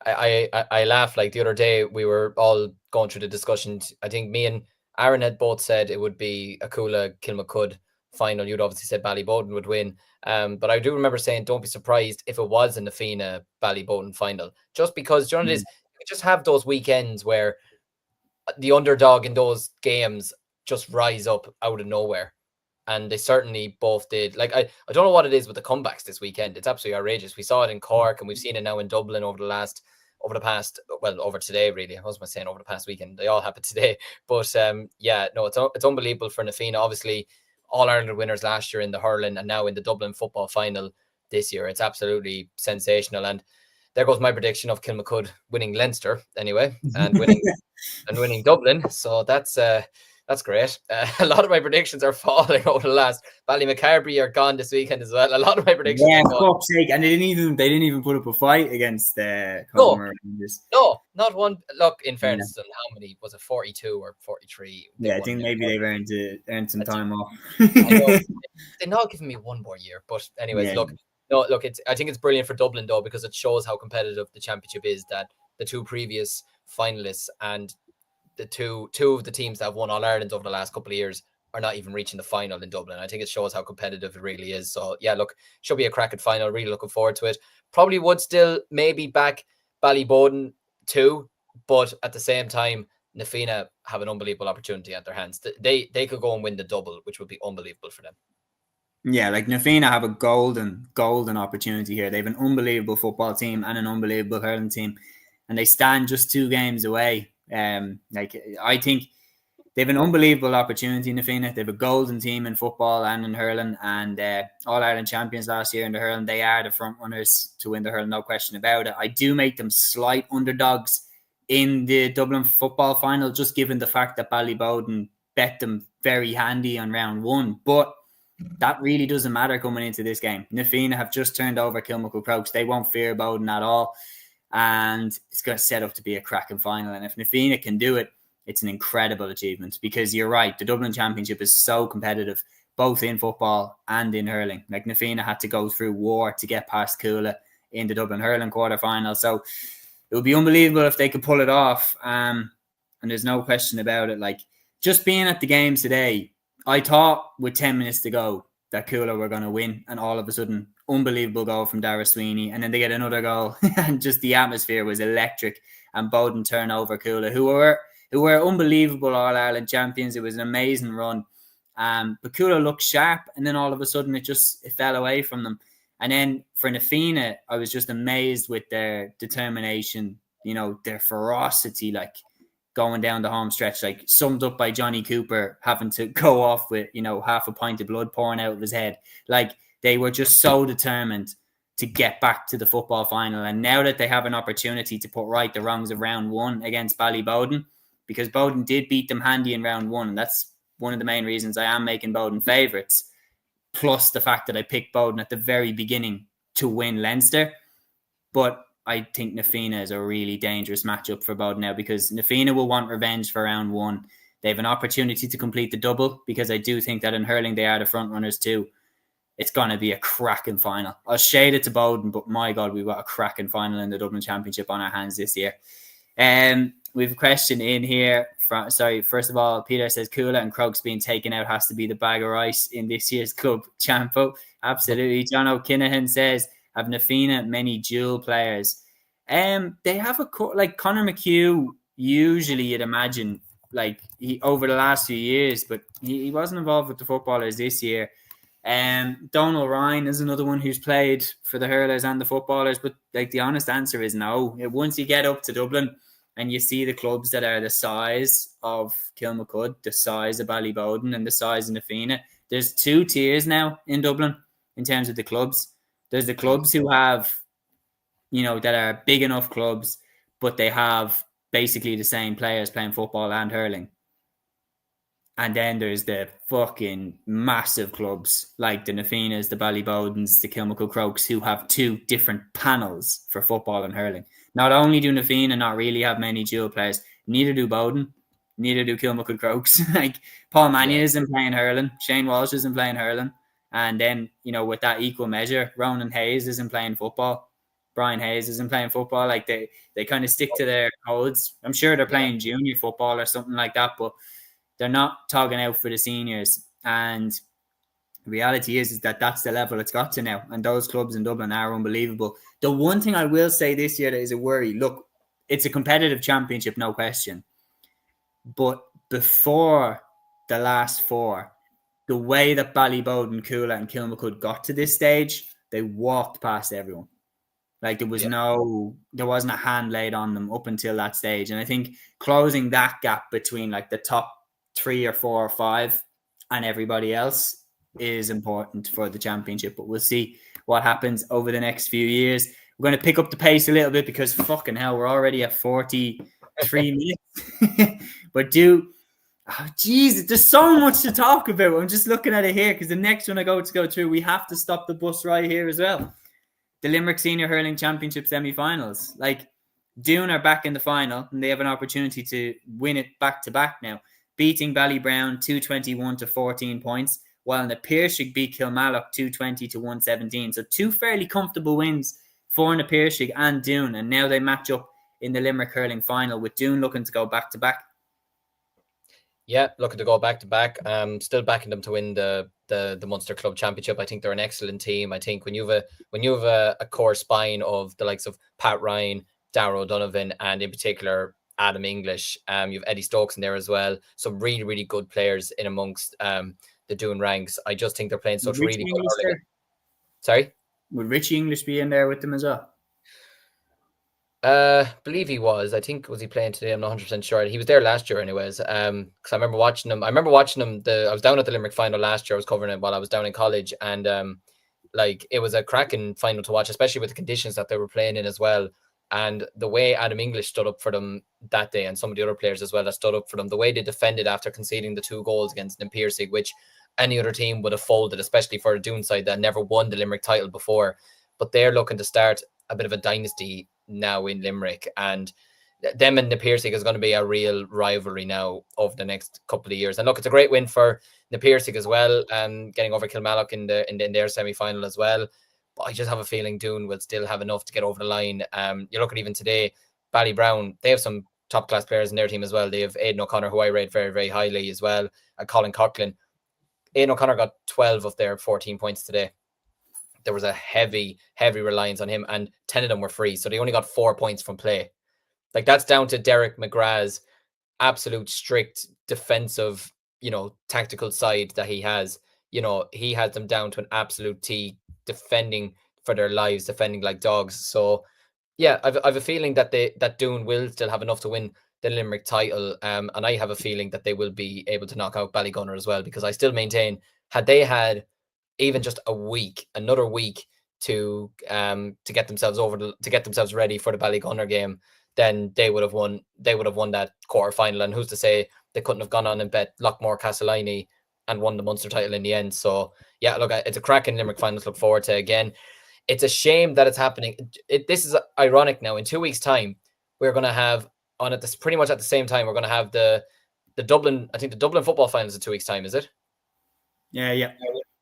I laugh. Like the other day, we were all going through the discussion. I think me and Aaron had both said it would be a Cuala Kilmacud final. You'd obviously said Ballyboden would win. But I do remember saying, don't be surprised if it was a Nafina Ballyboden final, just because, you just have those weekends where the underdog in those games just rise up out of nowhere. And they certainly both did. Like, I don't know what it is with the comebacks this weekend. It's absolutely outrageous. We saw it in Cork and we've seen it now in Dublin over today, really. I was saying over the past weekend. They all happened today. But it's unbelievable for Nafina. Obviously, All-Ireland winners last year in the hurling and now in the Dublin football final this year. It's absolutely sensational. And there goes my prediction of Kilmacud winning Leinster anyway and winning Dublin. So that's great. A lot of my predictions are falling over the last. Ballymacarbery are gone this weekend as well. A lot of my predictions are gone. Fuck's sake. And they didn't even put up a fight against No, not one. Look, in fairness, on how many was it, 42 or 43? Yeah, I think maybe they've earned some time off. They're not giving me one more year. But anyways, I think it's brilliant for Dublin though, because it shows how competitive the championship is, that the two previous finalists and the two of the teams that have won All-Ireland over the last couple of years are not even reaching the final in Dublin. I think it shows how competitive it really is. So yeah, look, should be a cracking final. Really looking forward to it. Probably would still maybe back Ballyboden too, but at the same time, Nafina have an unbelievable opportunity at their hands. They could go and win the double, which would be unbelievable for them. Yeah, like Nafina have a golden opportunity here. They have an unbelievable football team and an unbelievable hurling team, and they stand just 2 games away. I think they have an unbelievable opportunity, Nafina. They have a golden team in football and in hurling, and All-Ireland champions last year in the hurling. They are the front runners to win the hurling, no question about it. I do make them slight underdogs in the Dublin football final, just given the fact that Ballyboden bet them very handy on round 1. But that really doesn't matter coming into this game. Nafina have just turned over Kilmacud Crokes. They won't fear Bowden at all. And it's going to set up to be a cracking final. And if Nafina can do it, it's an incredible achievement, because you're right, the Dublin Championship is so competitive, both in football and in hurling. Like Nafina had to go through war to get past Cuala in the Dublin hurling quarterfinal. So it would be unbelievable if they could pull it off. And there's no question about it. Like, just being at the games today, I thought with 10 minutes to go that Cuala were going to win, and all of a sudden, unbelievable goal from Dara Sweeney, and then they get another goal, and just the atmosphere was electric. And Bowden turn over Cuala, who were unbelievable All-Ireland champions. It was an amazing run. But Cuala looked sharp, and then all of a sudden it fell away from them. And then for Nafina, I was just amazed with their determination, their ferocity, like going down the home stretch, like summed up by Johnny Cooper having to go off with, half a pint of blood pouring out of his head. Like, they were just so determined to get back to the football final. And now that they have an opportunity to put right the wrongs of round one against Ballybowden, because Bowden did beat them handy in round one, and that's one of the main reasons I am making Bowden favourites, plus the fact that I picked Bowden at the very beginning to win Leinster. But I think Nafina is a really dangerous matchup for Bowden now, because Nafina will want revenge for round one. They have an opportunity to complete the double, because I do think that in hurling they are the front runners too. It's going to be a cracking final. I'll shade it to Bowden, but my God, we've got a cracking final in the Dublin Championship on our hands this year. We have a question in here. First of all, Peter says Cuala and Crokes being taken out has to be the bag of rice in this year's club champo. Absolutely. John O'Kinahan says, have Nafina many dual players? They have like Conor McHugh, usually you'd imagine, like over the last few years, but he wasn't involved with the footballers this year. Donal Ryan is another one who's played for the hurlers and the footballers, but like the honest answer is no. Once you get up to Dublin and you see the clubs that are the size of Kilmacud, the size of Ballybowden, and the size of Nafina, there's two tiers now in Dublin in terms of the clubs. There's the clubs who have, that are big enough clubs, but they have basically the same players playing football and hurling. And then there's the fucking massive clubs like the Nafinas, the Ballybowdens, the Kilmacud Crokes, who have two different panels for football and hurling. Not only do Nafina not really have many dual players, neither do Bowden, neither do Kilmacud Crokes. Like Paul Mannion isn't playing hurling, Shane Walsh isn't playing hurling. And then, with that equal measure, Ronan Hayes isn't playing football. Brian Hayes isn't playing football. Like they kind of stick to their codes. I'm sure they're playing junior football or something like that, but they're not togging out for the seniors. And the reality is that that's the level it's got to now. And those clubs in Dublin are unbelievable. The one thing I will say this year that is a worry, look, it's a competitive championship, no question. But before the last four, the way that Ballybowden, Cuala and Kilmacud got to this stage, they walked past everyone. Like there wasn't a hand laid on them up until that stage. And I think closing that gap between like the top 3 or 4 or 5 and everybody else is important for the championship. But we'll see what happens over the next few years. We're going to pick up the pace a little bit because fucking hell, we're already at 43 minutes. But there's so much to talk about. I'm just looking at it here because the next one I go through, we have to stop the bus right here as well. The Limerick Senior Hurling Championship semi-finals. Like, Doon are back in the final and they have an opportunity to win it back-to-back now, beating Ballybrown 221 to 14 points, while Na Piarsaigh beat Kilmallock 220 to 117. So two fairly comfortable wins for Na Piarsaigh and Doon, and now they match up in the Limerick Hurling final with Doon looking to go back-to-back. Yeah, looking to go back-to-back. Still backing them to win the Munster Club Championship. I think they're an excellent team. I think when you have a core spine of the likes of Pat Ryan, Darragh O'Donovan, and in particular Adam English, you have Eddie Stokes in there as well. Some really, really good players in amongst the Doon ranks. I just think they're playing such really good hurling. Sorry? Would Richie English be in there with them as well? Believe he was. I think, was he playing today? I'm not 100% sure. He was there last year anyways. Because I remember watching him. I was down at the Limerick final last year. I was covering it while I was down in college, and it was a cracking final to watch, especially with the conditions that they were playing in as well. And the way Adam English stood up for them that day, and some of the other players as well that stood up for them, the way they defended after conceding the 2 goals against Na Piarsaigh, which any other team would have folded, especially for a Doon side that never won the Limerick title before. But they're looking to start a bit of a dynasty now in Limerick, and them and Na Piarsaigh is going to be a real rivalry now over the next couple of years. And look, it's a great win for Na Piarsaigh as well, getting over Kilmallock in their semi-final as well. But I just have a feeling Doon will still have enough to get over the line. You look at even today, Ballybrown, they have some top class players in their team as well. They have Aidan O'Connor, who I rate very, very highly as well, and Colin Coughlin. Aidan O'Connor got 12 of their 14 points today. There was a heavy reliance on him, and 10 of them were free. So they only got 4 points from play. Like, that's down to Derek McGrath's absolute strict defensive, tactical side that he has. He has them down to an absolute T, defending for their lives, defending like dogs. So yeah, I've a feeling that Doon will still have enough to win the Limerick title. And I have a feeling that they will be able to knock out Ballygunner as well, because I still maintain, had they had even just another week to get themselves to get themselves ready for the Ballygunner game, then they would have won that quarter final. And who's to say they couldn't have gone on and bet Lockmore Castleiney and won the Munster title in the end. So yeah, look, it's a cracking Limerick final to look forward to again. It's a shame that it's happening. This is ironic now. In 2 weeks' time, we're going to have on at this pretty much at the same time. We're going to have the Dublin. I think the Dublin football finals in 2 weeks' time. Is it? Yeah.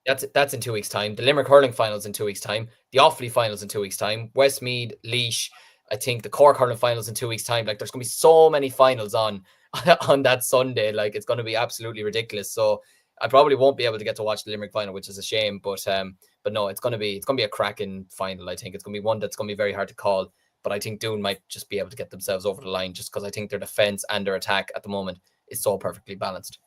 That's in 2 weeks' time. The Limerick hurling finals in 2 weeks' time. The Offaly finals in 2 weeks' time. Westmeath, Laois. I think the Cork hurling finals in 2 weeks' time. Like, there's going to be so many finals on that Sunday. Like, it's going to be absolutely ridiculous. So I probably won't be able to get to watch the Limerick final, which is a shame. But no, it's going to be a cracking final. I think it's going to be one that's going to be very hard to call. But I think Doon might just be able to get themselves over the line, just because I think their defense and their attack at the moment is so perfectly balanced.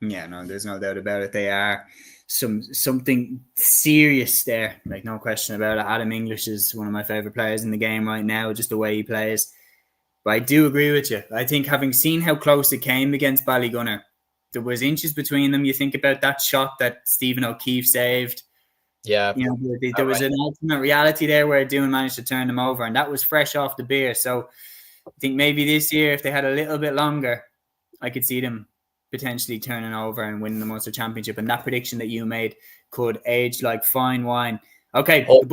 Yeah, no, there's no doubt about it. They are something serious there, like, no question about it. Adam English is one of my favorite players in the game right now, just the way he plays. But I do agree with you. I think, having seen how close it came against Ballygunner, there was inches between them. You think about that shot that Stephen O'Keefe saved. Yeah, there was an ultimate reality there where Doon managed to turn them over, and that was fresh off the beer. So I think maybe this year, if they had a little bit longer, I could see them potentially turning over and winning the Munster Championship. And that prediction that you made could age like fine wine. Okay, the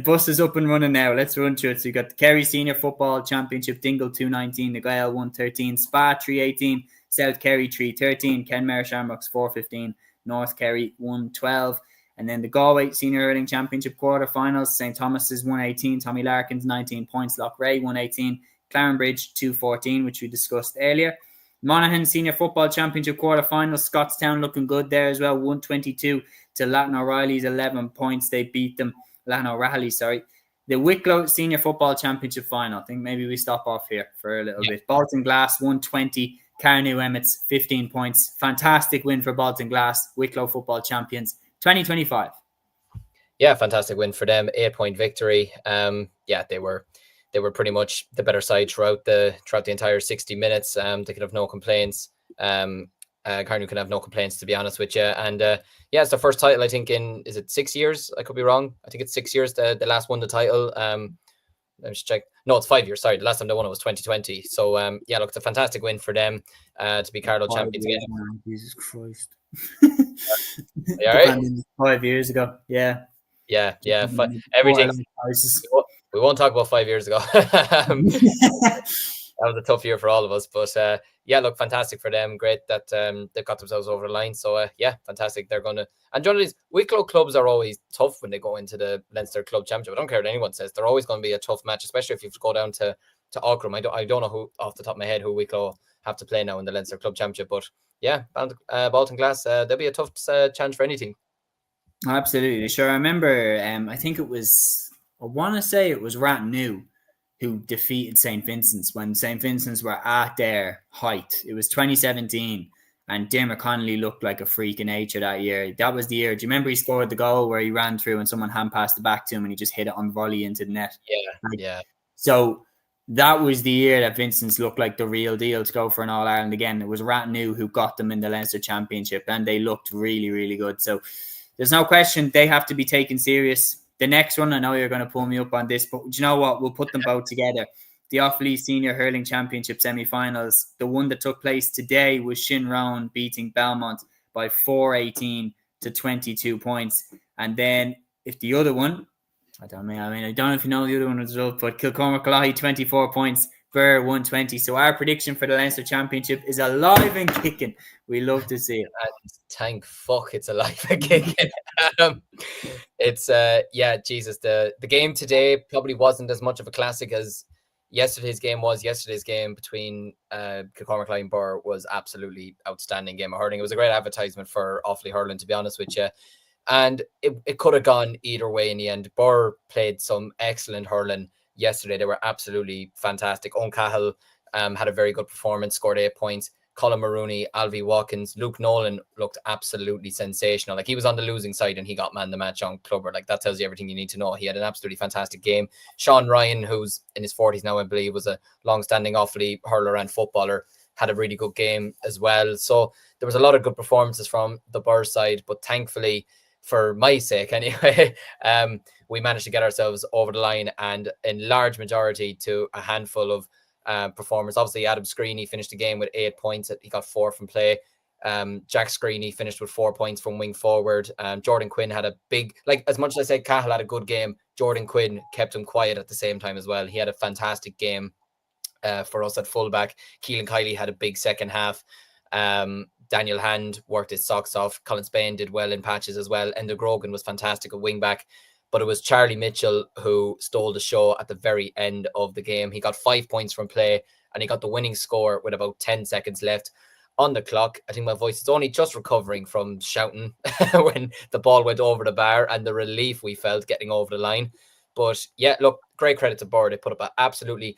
bus is up and running now. Let's run through it. So you got the Kerry Senior Football Championship, Dingle 219, the Gael 113, Spa 318, South Kerry 313, Kenmare Shamrocks 415, North Kerry 112. And then the Galway Senior Hurling Championship quarterfinals, St. Thomas's 118, Tommy Larkins 19 points, Loughrea 118, Clarenbridge 214, which we discussed earlier. Monaghan Senior Football Championship quarterfinals, Scottstown looking good there as well, 122 to Latin O'Reilly's 11 points. They beat them, Latin O'Reilly, sorry. The Wicklow Senior Football Championship final, I think maybe we stop off here for a little bit. Bolton Glass 120, Carnew Emmets 15 points. Fantastic win for Bolton Glass, Wicklow football champions 2025. Yeah, fantastic win for them. 8-point victory. They were pretty much the better side throughout the entire 60 minutes. They could have no complaints. Carnew can have no complaints, to be honest with you. And it's the first title, I think, is it 6 years? I could be wrong. I think it's 6 years the last won the title. Let's check. No, it's 5 years. Sorry, the last time they won it was 2020. So look, it's a fantastic win for them to be Carlow champions again. Jesus Christ. All right. 5 years ago. Yeah. Everything. We won't talk about 5 years ago. That was a tough year for all of us. But look, fantastic for them. Great that they've got themselves over the line. So fantastic. They're going to. And generally, Wicklow clubs are always tough when they go into the Leinster Club Championship. I don't care what anyone says. They're always going to be a tough match, especially if you have to go down to Aughrim. I don't know who off the top of my head who Wicklow have to play now in the Leinster Club Championship. But Bolton Glass, they'll be a tough challenge for any team. Absolutely. Sure. I remember, I want to say it was Ratnew who defeated St. Vincent's when St. Vincent's were at their height. It was 2017, and Dermot Connolly looked like a freak in nature that year. That was the year. Do you remember he scored the goal where he ran through and someone hand passed it back to him and he just hit it on volley into the net? Yeah. So that was the year that Vincent's looked like the real deal to go for an All-Ireland again. It was Ratnew who got them in the Leinster Championship, and they looked really, really good. So there's no question they have to be taken serious. The next one, I know you're going to pull me up on this, but do you know what? We'll put them both together. The Offaly Senior Hurling Championship semi-finals, the one that took place today was Shinrone beating Belmont by 4-18 to 22 points. And then if the other one, I don't know if you know the other one was up, but Kilcormac 24 points, Burr 120. So our prediction for the Leinster Championship is alive and kicking. We love to see it. Thank fuck it's alive and kicking. It's Jesus. The game today probably wasn't as much of a classic as yesterday's game between Kilcormac and Burr was absolutely outstanding game of hurling. It was a great advertisement for Offaly hurling, to be honest with you. And it could have gone either way in the end. Burr played some excellent hurling yesterday. They were absolutely fantastic. Owen Cahill had a very good performance, scored 8 points. Colin Maroney, Alvy Watkins, Luke Nolan looked absolutely sensational. Like, he was on the losing side and he got man the match on Clubber. Like, that tells you everything you need to know. He had an absolutely fantastic game. Sean Ryan, who's in his 40s now, I believe, was a long-standing Offaly hurler and footballer, had a really good game as well. So there was a lot of good performances from the Burr side, but thankfully, for my sake anyway, we managed to get ourselves over the line, and in large majority to a handful of performers. Obviously, Adam Screeney finished the game with 8 points. He got 4 from play. Jack Screeney finished with 4 points from wing forward. Jordan Quinn had a big, like, as much as I said Cahill had a good game, Jordan Quinn kept him quiet at the same time as well. He had a fantastic game for us at fullback. Keelan Kiley had a big second half. Daniel Hand worked his socks off. Colin Spain did well in patches as well. Enda Grogan was fantastic at wing back. But it was Charlie Mitchell who stole the show at the very end of the game. He got 5 points from play and he got the winning score with about 10 seconds left on the clock. I think my voice is only just recovering from shouting when the ball went over the bar and the relief we felt getting over the line. But yeah, look, great credit to Burr. They put up absolutely...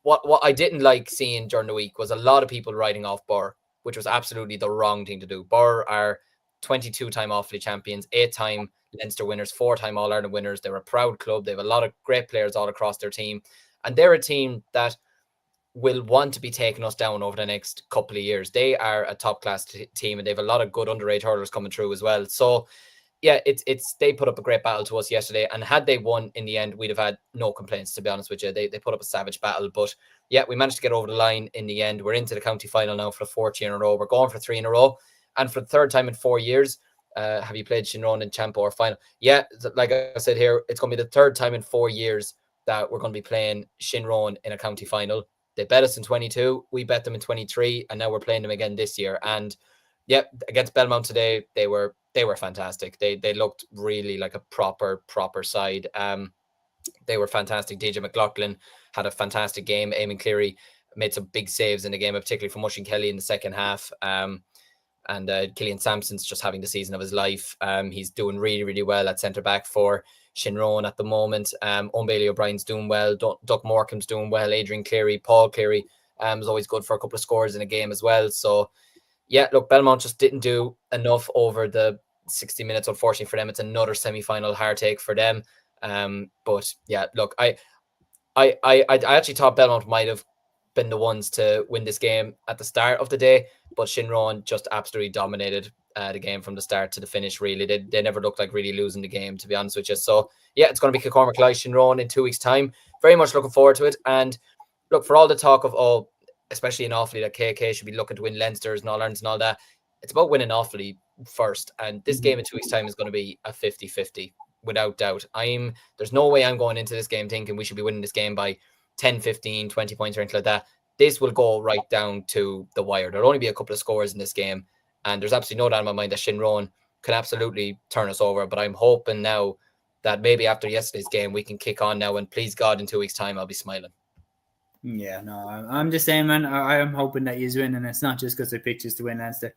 What I didn't like seeing during the week was a lot of people writing off Burr, which was absolutely the wrong thing to do. Burr are 22-time Offaly champions, 8-time Leinster winners, 4-time All-Ireland winners. They're a proud club. They have a lot of great players all across their team. And they're a team that will want to be taking us down over the next couple of years. They are a top-class team, and they have a lot of good underage hurlers coming through as well. So, yeah, it's they put up a great battle to us yesterday. And had they won in the end, we'd have had no complaints, to be honest with you. They put up a savage battle. But, yeah, we managed to get over the line in the end. We're into the county final now for the 4th year in a row. We're going for 3 in a row. And for the 3rd time in 4 years, have you played Shinrone in Champa or final? Yeah, like I said here, it's going to be the 3rd time in 4 years that we're going to be playing Shinrone in a county final. They bet us in 22, we bet them in 23, and now we're playing them again this year. And yeah, against Belmont today, they were fantastic. They looked really like a proper side. They were fantastic. DJ McLaughlin had a fantastic game. Eamon Cleary made some big saves in the game, particularly from Mushin Kelly in the second half. And Killian Sampson's just having the season of his life. He's doing really, really well at centre-back for Shinrone at the moment. Owen Bailey O'Brien's doing well. Duck Morecambe's doing well. Adrian Cleary, Paul Cleary is always good for a couple of scores in a game as well. So, yeah, look, Belmont just didn't do enough over the 60 minutes. Unfortunately for them, it's another semi-final heartache for them. But, yeah, look, I actually thought Belmont might have been the ones to win this game at the start of the day, but Shinrone just absolutely dominated the game from the start to the finish. Really, they never looked like really losing the game, to be honest with you. So yeah, it's going to be Kilcormac Shinrone in 2 weeks' time. Very much looking forward to it. And look, for all the talk of especially in Offaly, that KK should be looking to win Leinsters and All-Irelands and all that, it's about winning Offaly first. And this game in 2 weeks' time is going to be a 50-50 without doubt. There's no way I'm going into this game thinking we should be winning this game by 10, 15, 20 points or anything like that. This will go right down to the wire. There'll only be a couple of scores in this game, and there's absolutely no doubt in my mind that Shinrone can absolutely turn us over. But I'm hoping now that maybe after yesterday's game we can kick on now, and please God, in 2 weeks' time I'll be smiling. Yeah, no, I'm just saying, man, I'm hoping that he's winning. It's not just because I picked us to win Leinster.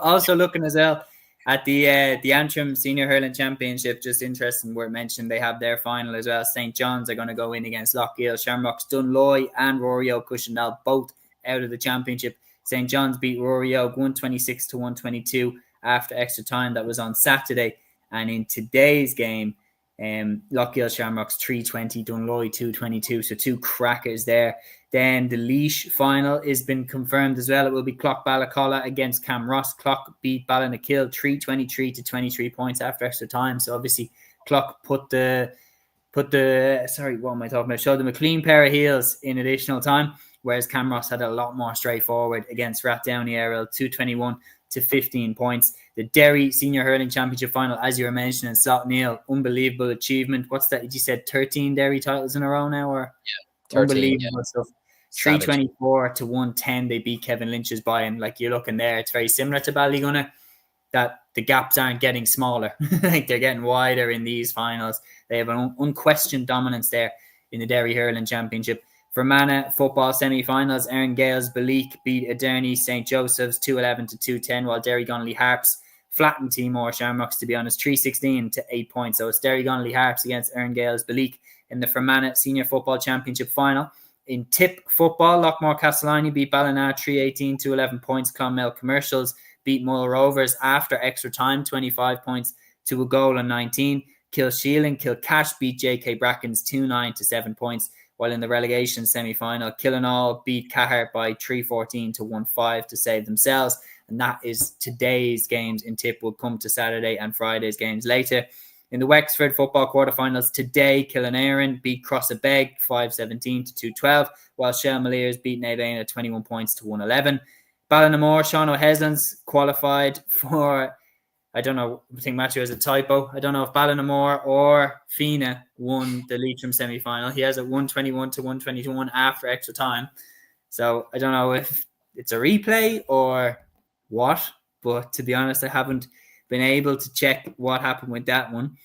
Also looking as well at the Antrim Senior Hurling Championship, just interesting, where mentioned they have their final as well. St. John's are going to go in against Lockgill, Shamrocks, Dunloy and Rory Óg Cushendall, both out of the championship. St. John's beat Rory Óg 126-122 after extra time. That was on Saturday. And in today's game, Lockgill Shamrocks 320, Dunloy 222. So 2 crackers there. Then the Laois final has been confirmed as well. It will be Clock Balacolla against Cam Ross. Clock beat Ballinakill 323 points after extra time. So obviously Clock showed them a clean pair of heels in additional time, whereas Cam Ross had a lot more straightforward against Rathdowney Errol, 221-15 points. The Derry Senior Hurling Championship final, as you were mentioning, Slotneil, unbelievable achievement. What's that? You said 13 Derry titles in a row now? Or? Yeah, 13, unbelievable stuff. 324-110, they beat Kevin Lynch's by, and like you're looking there, it's very similar to Ballygunner, that the gaps aren't getting smaller. Like they're getting wider in these finals. They have an unquestioned dominance there in the Derry Hurling Championship. Fermanagh football semi-finals, Erin Gales Balik beat Aderney St. Joseph's 211 to 210, while Derry Donnelly Harps flattened Timor Shamrocks, to be honest, 316 to 8 points. So it's Derry Donnelly Harps against Erin Gales Balik in the Fermanagh Senior Football Championship final. In tip football, Lockmore Castellani beat Ballina 318 to 11 points. Clonmel Commercials beat Mull Rovers after extra time, 25 points to a goal and 19. Kilsheal and Kilcash beat JK Brackens 2-9 to 7 points. While in the relegation semi-final, Killinall beat Cahir by 314 to 1-5 to save themselves. And that is today's games in tip. Will come to Saturday and Friday's games later. In the Wexford football quarterfinals today, Killenarin beat Crossabeg 517 to 212, while Shelmaliers beat Naylana 21 points to 111. Ballinamore, Sean O'Heslan's qualified for, I don't know, I think Matthew has a typo. I don't know if Ballinamore or Fina won the Leitrim semi-final. He has it 121 to 121 after extra time. So I don't know if it's a replay or what, but to be honest, I haven't been able to check what happened with that one.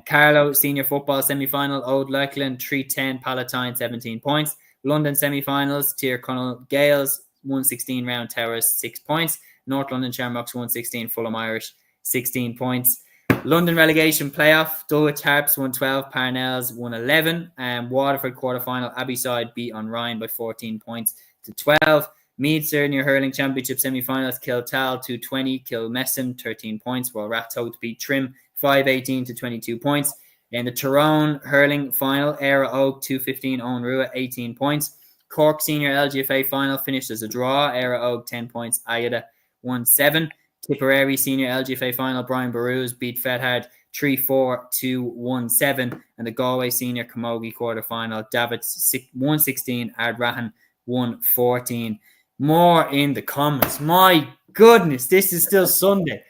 Carlow Senior Football Semi-Final, Old Lakeland 310, Palatine 17 points. London Semi-Finals, Tyrconnell Gales 116, Round Towers 6 points. North London Shamrocks 116, Fulham Irish 16 points. London Relegation Playoff, Dulwich Harps 112, Parnells 111. And Waterford quarterfinal, Abbeyside beat on Ryan by 14 points to 12. Meath Senior Hurling Championship semi-finals, Kiltal 220, Kilmessan 13 points, while Ratoath beat Trim 518 to 22 points. In the Tyrone Hurling final, Éire Óg 215, Owen Rua 18 points. Cork Senior LGFA final finished as a draw, Éire Óg 10 points, Agada 1-7. Tipperary Senior LGFA final, Brian Barrows beat Fethard 3-4 to 1-7. And the Galway Senior Camogie quarterfinal, Davits 116, Ardrahan 114. More in the comments. My goodness, this is still Sunday.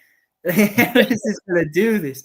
How is this going to do this?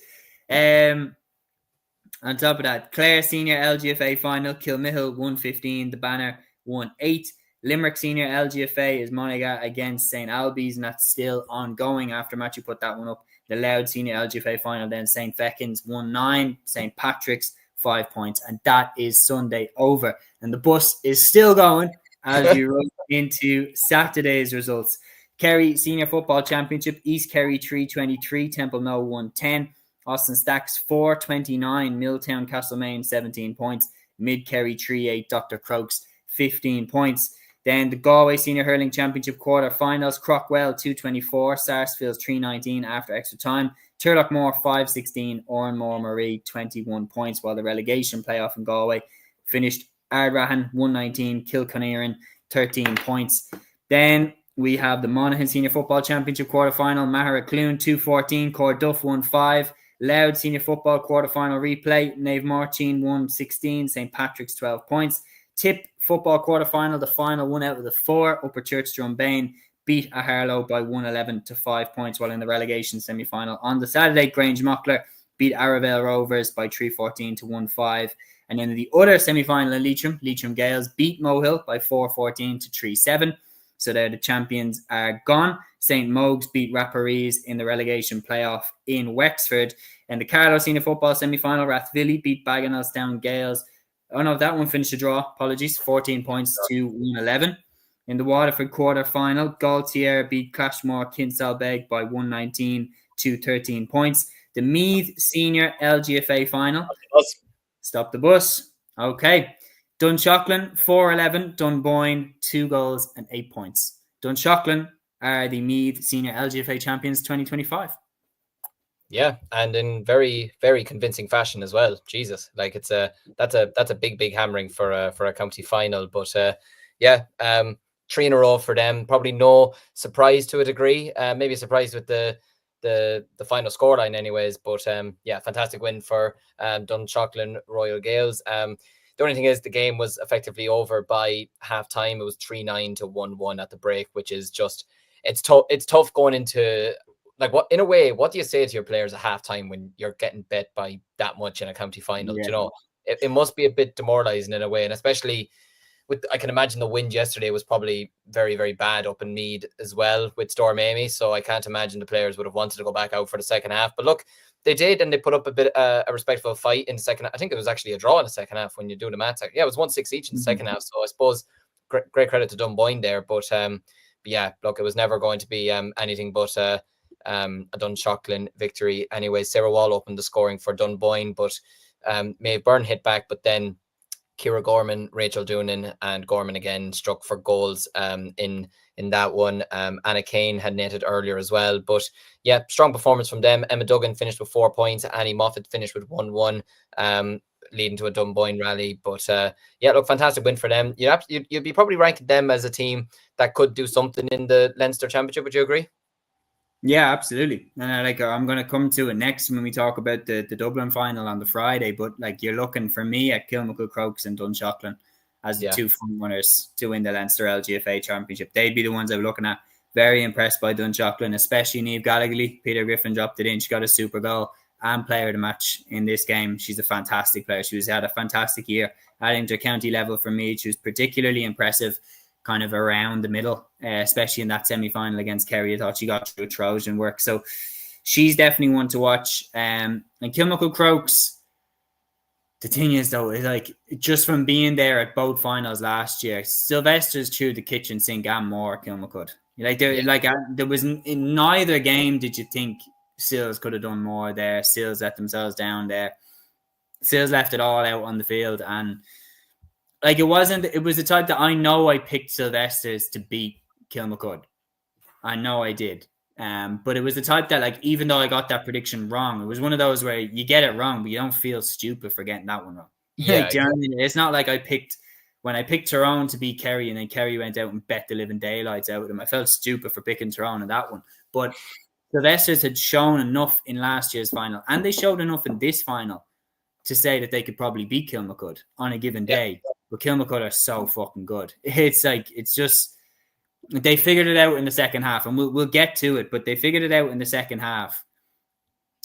On top of that, Clare Senior LGFA final, Kilmihill 115, the Banner 1-8. Limerick Senior LGFA is Monaga against St. Albies, and that's still ongoing after Matthew put that one up. The Loud Senior LGFA final, then St. Feckin's 1-9, St. Patrick's 5 points, and that is Sunday over. And the bus is still going as we roll into Saturday's results. Kerry Senior Football Championship, East Kerry 323, Temple No 110, Austin Stacks 429, Milltown Castlemaine 17 points, Mid Kerry 38, Dr. Crokes 15 points. Then the Galway Senior Hurling Championship quarter-finals, Crockwell 224, Sarsfields 319 after extra time, Turlockmore 516, Oranmore Marie 21 points, while the relegation playoff in Galway finished Ardrahan 119, Kilconeran 13 points. Then we have the Monaghan Senior Football Championship quarterfinal, Mahara Clune 214, Corduff 1-5, Loud Senior Football quarterfinal replay, Nave Martin 116, St. Patrick's 12 points. Tip football quarterfinal, the final one out of the four, Upper Church Drumbain beat a Harlow by 111 to 5 points, while in the relegation semi-final on the Saturday, Grange Mockler beat Arravale Rovers by 314 to 1-5. And then in the other semi-final in Leitrim Gales beat Mohill by 414 to 3-7. So there the champions are gone. St. Mogues beat Rapparees in the relegation playoff in Wexford. And the Carlow Senior Football semi-final, Rathvilly beat Bagenalstown Gales. Oh no, that one finished a draw. Apologies. 14 points to 111. In the Waterford quarter-final, Gaultier beat Clashmore Kinsalbeg by 119 to 13 points. The Meath Senior LGFA final. Stop the bus. Okay. Dunshaughlin 4-11, Dunboyne 2 goals and 8 points. Dunshaughlin are the Meath Senior LGFA champions 2025. Yeah, and in very, very convincing fashion as well. Jesus, like that's a big hammering for a county final. But 3 in a row for them. Probably no surprise to a degree. Maybe a surprise with the final scoreline, anyways. But fantastic win for Dunshaughlin Royal Gales. The only thing is the game was effectively over by half time. It was 3-9 to 1-1 at the break, which is just it's tough going into, like, what in a way, what do you say to your players at halftime when you're getting bet by that much in a county final? Yeah. You know, it must be a bit demoralizing in a way, and especially I can imagine the wind yesterday was probably very, very bad up in Meath as well with Storm Amy. So I can't imagine the players would have wanted to go back out for the second half. But look, they did, and they put up a respectful fight in the second half. I think it was actually a draw in the second half when you do the maths. Yeah, it was 1-6 each in the second half. So I suppose great credit to Dunboyne there. But yeah, look, it was never going to be anything but a Dunshaughlin victory. Anyway, Sarah Wall opened the scoring for Dunboyne, but Maeve Byrne hit back, but then Ciara Gorman, Rachel Doonan, and Gorman again struck for goals in that one. Anna Kane had netted earlier as well. But yeah, strong performance from them. Emma Duggan finished with 4 points. Annie Moffat finished with 1-1, leading to a Dunboyne rally. But yeah, look, fantastic win for them. You'd be probably ranking them as a team that could do something in the Leinster Championship. Would you agree? Yeah, absolutely. And I'm going to come to it next when we talk about the Dublin final on the Friday. But like, you're looking for me at Kilmacud Crokes and Dunshaughlin as the two front runners to win the Leinster LGFA Championship. They'd be the ones I'm looking at. Very impressed by Dunshaughlin, especially Niamh Gallagher. Peter Griffin dropped it in. She got a super goal and player of the match in this game. She's a fantastic player. She had a fantastic year at inter-county level for me. She was particularly impressive kind of around the middle, especially in that semi-final against Kerry. I thought she got through Trojan work. So she's definitely one to watch. And Kilmacud Crokes, the thing is though, is like, just from being there at both finals last year, Sylvester's through the kitchen sink and more Kilmacud. There was in neither game did you think Sils could have done more there. Sils let themselves down there. Sils left it all out on the field, and like, it was the type that I know I picked Sylvester's to beat Kilmacud. I know I did. But it was the type that, like, even though I got that prediction wrong, it was one of those where you get it wrong, but you don't feel stupid for getting that one wrong. Yeah, do you know what I mean? It's not like when I picked Tyrone to beat Kerry and then Kerry went out and bet the living daylights out of them. I felt stupid for picking Tyrone in that one. But Sylvester's had shown enough in last year's final, and they showed enough in this final to say that they could probably beat Kilmacud on a given day. But Kilmacud are so fucking good. It's just, they figured it out in the second half, and we'll get to it, but they figured it out in the second half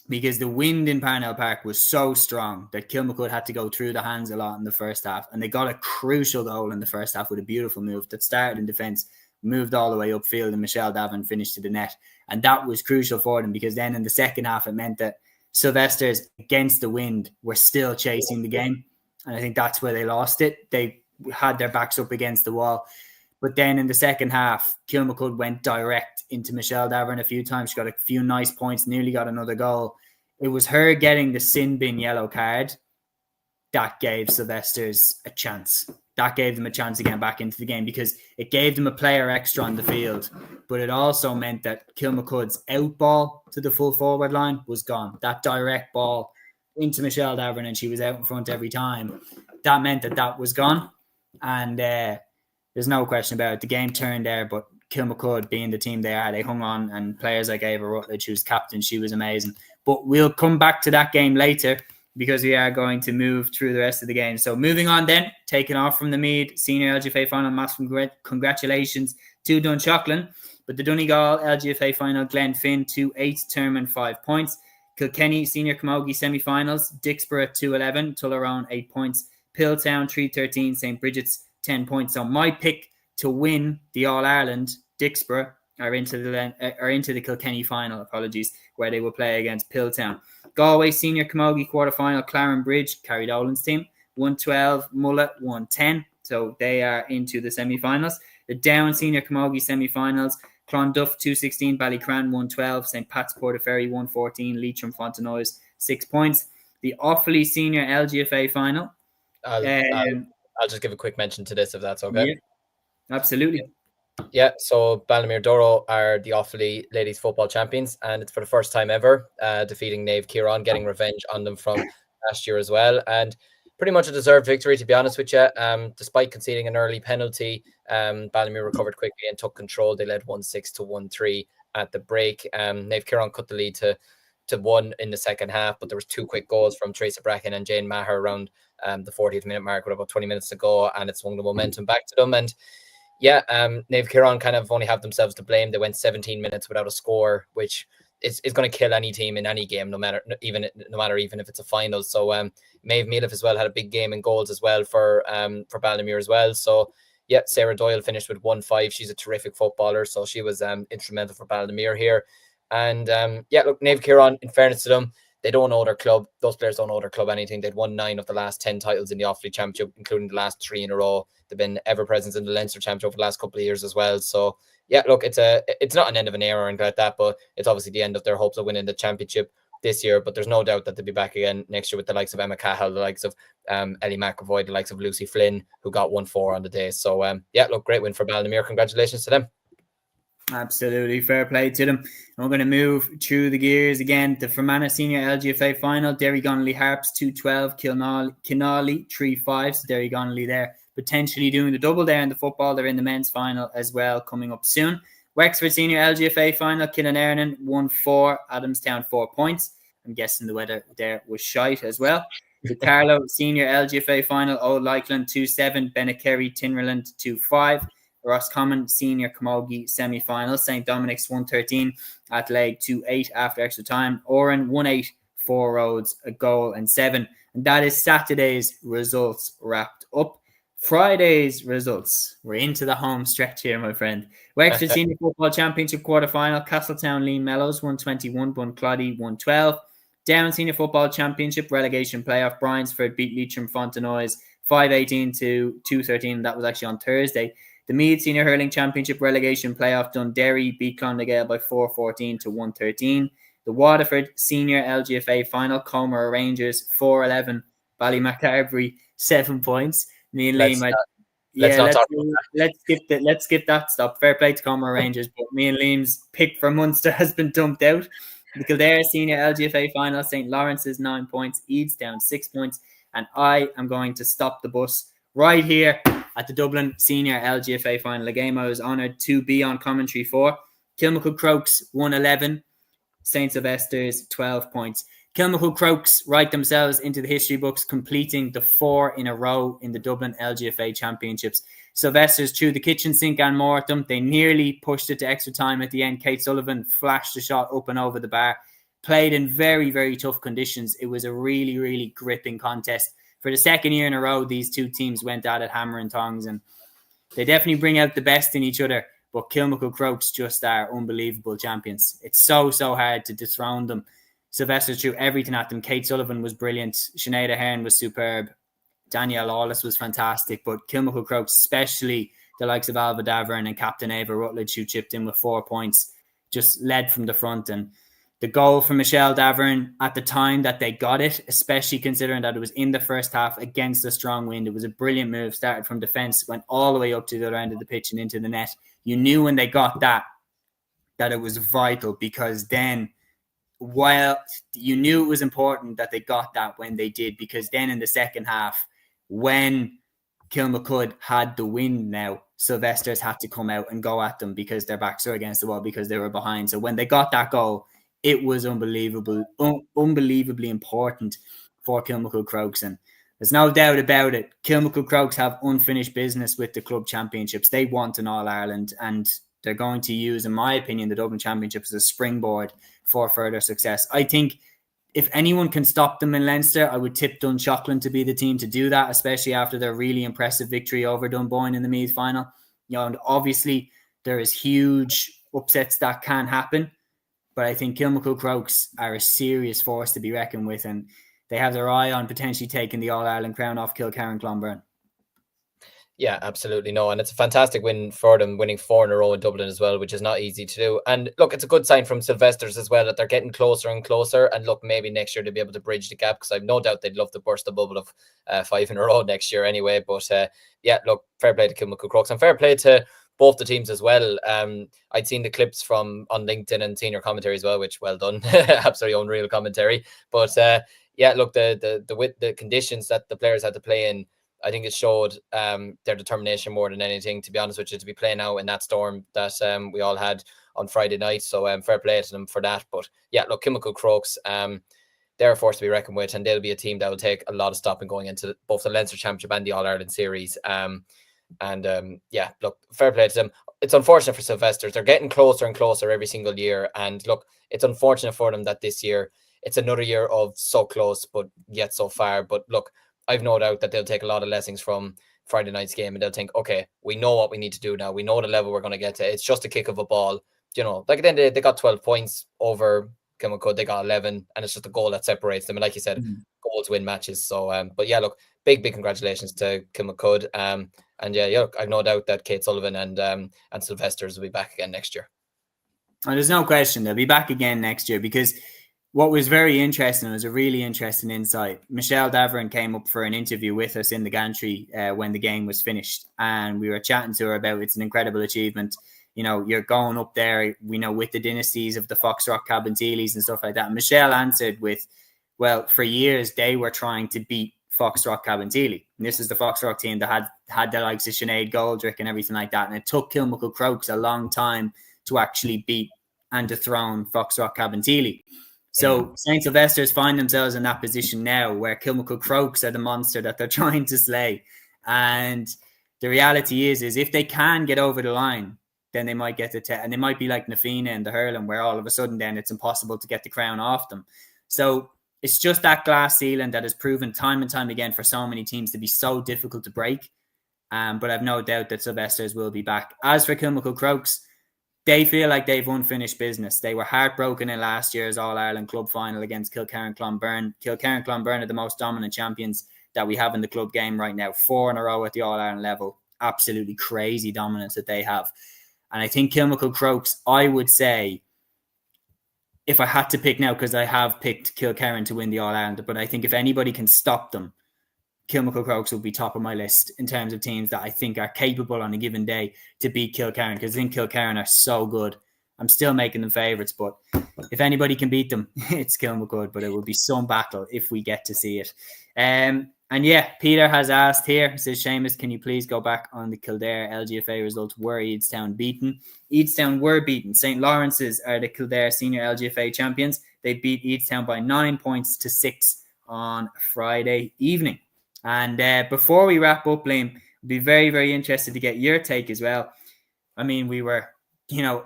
because the wind in Parnell Park was so strong that Kilmacud had to go through the hands a lot in the first half, and they got a crucial goal in the first half with a beautiful move that started in defence, moved all the way upfield, and Michelle Davin finished to the net. And that was crucial for them, because then in the second half it meant that Sylvester's, against the wind, were still chasing the game. And I think that's where they lost it. They had their backs up against the wall. But then in the second half, Kilmacud went direct into Michelle Davern a few times. She got a few nice points, nearly got another goal. It was her getting the sin bin yellow card that gave Sylvester's a chance. That gave them a chance to get back into the game, because it gave them a player extra on the field. But it also meant that Kilmacud's out ball to the full forward line was gone. That direct ball into Michelle Davern, and she was out in front every time. That meant that was gone. And there's no question about it. The game turned there, but Kilmacud, being the team they are, they hung on, and players like Ava Rutledge, who's captain, she was amazing. But we'll come back to that game later, because we are going to move through the rest of the game. So moving on then, taking off from the Meath Senior LGFA Final, massive congratulations to Dunshaughlin. But the Donegal LGFA Final, Glen Finn 2-8, Termon 5 points. Kilkenny Senior Camogie Semi-Finals, Dixborough 2-11, Tullaroan 8 points. Pilltown 3-13, St. Bridget's 10 points. So my pick to win the All-Ireland, Dixborough, are into the Kilkenny final, where they will play against Pilltown. Galway Senior Camogie quarterfinal, Clare Bridge, Carrie Dolan's team, 112, Mullet 110. So they are into the semi-finals. The Down Senior Camogie semi-finals, Clonduff 216, Ballycran 112, St. Pat's Portaferry 114, Leitrim Fontenoys 6 points. The Offaly Senior LGFA final. I'll just give a quick mention to this, if that's okay. Yeah, absolutely. Yeah, so Ballamere Doro are the Offaly ladies football champions, and it's for the first time ever, defeating Naomh Kieran, getting revenge on them from last year as well. And pretty much a deserved victory, to be honest with you. Despite conceding an early penalty, Ballamere recovered quickly and took control. They led 1-6 to 1-3 at the break. Naomh Kieran cut the lead to 1 in the second half, but there was 2 quick goals from Tracy Bracken and Jane Maher around the 40th minute mark with about 20 minutes to go, and it swung the momentum back to them. And yeah, Naomh Kieran kind of only have themselves to blame. They went 17 minutes without a score, which is going to kill any team in any game, no matter even if it's a final. So Maeve Mealiff as well had a big game in goals as well for Ballymere as well. So yeah, Sarah Doyle finished with 1-5. She's a terrific footballer, so she was instrumental for Ballymere here. And yeah, look, Nave Kieran, in fairness to them, they don't owe their club. Those players don't owe their club anything. They'd won 9 of the last 10 titles in the Offaly Championship, including the last 3 in a row. They've been ever present in the Leinster Championship over the last couple of years as well. So yeah, look, it's not an end of an era or anything like that, but it's obviously the end of their hopes of winning the championship this year. But there's no doubt that they'll be back again next year with the likes of Emma Cahill, the likes of Ellie McAvoy, the likes of Lucy Flynn, who got 1-4 on the day. So yeah, look, great win for Ballymere. Congratulations to them. Absolutely, fair play to them. And we're going to move through the gears again. The Fermanagh Senior LGFA final, Derry Connolly Harps 2-12, Kinali 3-5. So Derry Connolly there potentially doing the double there in the football. They're in the men's final as well, coming up soon. Wexford Senior LGFA final, Killanarnan 1-4, Adamstown 4 points. I'm guessing the weather there was shite as well. The Carlow Senior LGFA final, Old Lakeland 2-7, Bennekerry Tinnerland 2-5. Roscommon Senior Camogie semi-final, St. Dominic's 1-13, Adelaide 2-8 after extra time, Oran 1-8, 4 roads, a goal and 7. And that is Saturday's results wrapped up. Friday's results. We're into the home stretch here, my friend. Wexford Senior Football Championship quarter-final, Castletown Lean Mellows 121, Buncloddy 112. Down Senior Football Championship relegation playoff, Bryansford beat Leitrim Fontenoys 5-18 to 2-13. That was actually on Thursday. The Meath Senior Hurling Championship relegation playoff, Dundee beat Clondegale by 4-14 to 1-13. The Waterford Senior LGFA final, Comer Rangers 4-11, Ballymacarbery 7 points. Me and Liam, let's skip that stop. Fair play to Comer Rangers, but me and Liam's pick for Munster has been dumped out. The Kildare Senior LGFA final, St. Lawrence's 9 points, Edestown 6 points, and I am going to stop the bus right here at the Dublin Senior LGFA final, a game I was honoured to be on commentary for. Kilmacud Crokes 111, St. Sylvester's 12 points. Kilmacud Crokes write themselves into the history books, completing the 4 in a row in the Dublin LGFA Championships. Sylvester's threw the kitchen sink and more at them. They nearly pushed it to extra time at the end. Kate Sullivan flashed the shot up and over the bar. Played in very, very tough conditions. It was a really, really gripping contest. For the second year in a row, these two teams went at it hammer and tongs, and they definitely bring out the best in each other. But Kilmacud Crokes just are unbelievable champions. It's so hard to dethrone them. Sylvester threw everything at them. Kate Sullivan was brilliant. Sinead Ahern was superb. Danielle Lawless was fantastic. But Kilmacud Crokes, especially the likes of Alva Davern and Captain Ava Rutledge, who chipped in with 4 points, just led from the front. And the goal from Michelle Davern at the time that they got it, especially considering that it was in the first half against a strong wind. It was a brilliant move, started from defence, went all the way up to the other end of the pitch and into the net. You knew when they got that it was vital, because then, while you knew it was important that they got that when they did, because then in the second half, when Kilmacud had the wind now, Sylvester's had to come out and go at them because their backs were against the wall because they were behind. So when they got that goal, it was unbelievably important for Kilmacud Crokes. And there's no doubt about it. Kilmacud Crokes have unfinished business with the club championships. They want an All-Ireland, and they're going to use, in my opinion, the Dublin Championship as a springboard for further success. I think if anyone can stop them in Leinster, I would tip Dunshaughlin to be the team to do that, especially after their really impressive victory over Dunboyne in the Meath final. And obviously there is huge upsets that can happen, but I think Kilmacud Crokes are a serious force to be reckoned with, and they have their eye on potentially taking the All-Ireland crown off Kilcarran Clonberne. Yeah, absolutely. No, and it's a fantastic win for them, winning 4 in a row in Dublin as well, which is not easy to do. And look, it's a good sign from Sylvester's as well that they're getting closer and closer. And look, maybe next year they'll be able to bridge the gap, because I've no doubt they'd love to burst the bubble of 5 in a row next year anyway. But yeah, look, fair play to Kilmacud Crokes, and fair play to both the teams as well. I'd seen the clips on LinkedIn and senior commentary as well, which well done, absolutely unreal commentary. But yeah, look, the conditions that the players had to play in, I think it showed their determination more than anything, to be honest with you, to be playing out in that storm that we all had on Friday night. So fair play to them for that. But yeah, look, Kilmacud Crokes, they're a force to be reckoned with, and they'll be a team that will take a lot of stopping going into both the Leinster Championship and the All-Ireland Series. And yeah, look, fair play to them. It's unfortunate for Sylvesters. They're getting closer and closer every single year. And look, it's unfortunate for them that this year it's another year of so close, but yet so far. But look, I've no doubt that they'll take a lot of lessons from Friday night's game, and they'll think, okay, we know what we need to do now. We know the level we're going to get to. It's just a kick of a ball. Like then they got 12 points over Kilmacud. They got 11, and it's just a goal that separates them. And like you said, goals win matches. So, but yeah, look, big congratulations to Kilmacud. And yeah, look, I've no doubt that Kate Sullivan and Sylvesters will be back again next year. And there's no question they'll be back again next year, because what was very interesting, was a really interesting insight. Michelle Daverin came up for an interview with us in the gantry when the game was finished, and we were chatting to her about it's an incredible achievement. You're going up there, with the dynasties of the Foxrock Cabinteelys and stuff like that. And Michelle answered with, well, for years they were trying to beat Foxrock Cabinteely. And this is the Foxrock team that had the likes of Sinead Goldrick and everything like that. And it took Kilmacud Crokes a long time to actually beat and dethrone Foxrock Cabinteely. So St. Sylvester's find themselves in that position now, where Kilmacud Crokes are the monster that they're trying to slay. And the reality is if they can get over the line, then they might get the and they might be like Nafina and the Hurling, where all of a sudden then it's impossible to get the crown off them. So it's just that glass ceiling that has proven time and time again for so many teams to be so difficult to break. But I've no doubt that Sylvesters will be back. As for Kilmacud Crokes, they feel like they've unfinished business. They were heartbroken in last year's All-Ireland club final against Kilkerran-Clonberne. Kilkerran-Clonberne are the most dominant champions that we have in the club game right now. 4 in a row at the All-Ireland level. Absolutely crazy dominance that they have. And I think Kilmacud Crokes, I would say, if I had to pick now, because I have picked Kilkerran to win the All-Ireland, but I think if anybody can stop them, Kilmacud Crokes will be top of my list in terms of teams that I think are capable on a given day to beat Kilkerran, because I think Kilkerran are so good. I'm still making them favourites, but if anybody can beat them, it's Kilmacud, but it will be some battle if we get to see it. And yeah, Peter has asked here, says, Seamus, can you please go back on the Kildare LGFA results? Were Eadstown beaten? Eadstown were beaten. St. Lawrence's are the Kildare senior LGFA champions. They beat Eadstown by 9 points to 6 on Friday evening. And before we wrap up, Liam, I'd be very, very interested to get your take as well. I mean, we were,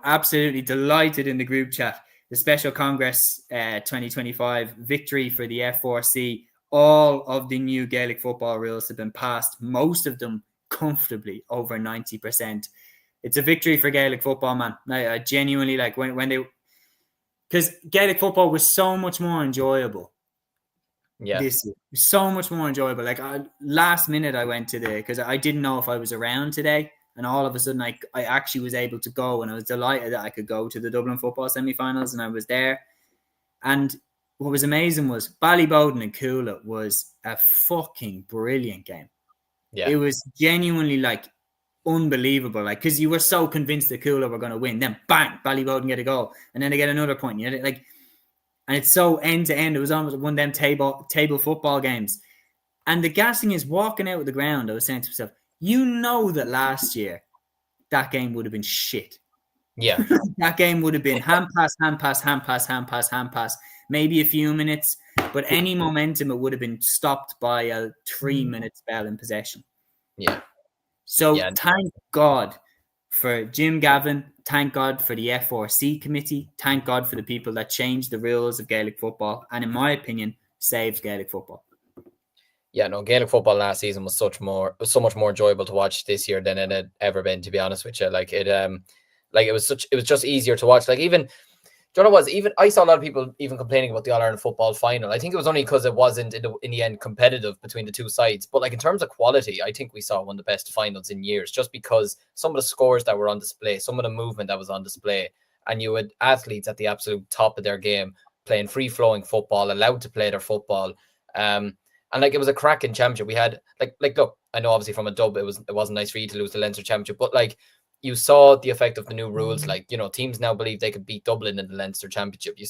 absolutely delighted in the group chat. The Special Congress 2025 victory for the F4C. All of the new Gaelic football rules have been passed, most of them comfortably over 90%. It's a victory for Gaelic football, man. I genuinely when they, because Gaelic football was so much more enjoyable. Yeah, this year, so much more enjoyable. Last minute I went to because I didn't know if I was around today, and all of a sudden I actually was able to go, and I was delighted that I could go to the Dublin football semi-finals, and I was there. And what was amazing was Ballybowden and Coola was a fucking brilliant game. Yeah. It was genuinely unbelievable. Because you were so convinced that Coola were going to win. Then bang, Ballybowden get a goal. And then they get another point. And it's so end to end. It was almost one of them table football games. And the gassing is walking out of the ground. I was saying to myself, that last year, that game would have been shit. Yeah. That game would have been hand pass. Maybe a few minutes, but any momentum, it would have been stopped by a 3-minute spell in possession. Yeah. So thank God for Jim Gavin. Thank God for the F4C committee. Thank God for the people that changed the rules of Gaelic football. And in my opinion, saved Gaelic football. Yeah, no, Gaelic football last season was so much more enjoyable to watch this year than it had ever been, to be honest with you. It was just easier to watch. Do you know what it was? Even I saw a lot of people even complaining about the All-Ireland football final. I think it was only because it wasn't in the end competitive between the two sides. But in terms of quality, I think we saw one of the best finals in years, just because some of the scores that were on display, some of the movement that was on display, and you had athletes at the absolute top of their game playing free-flowing football, allowed to play their football. And it was a cracking championship. We had look, I know obviously from a dub it wasn't nice for you to lose the Leinster championship, but you saw the effect of the new rules. Teams now believe they could beat Dublin in the Leinster Championship. I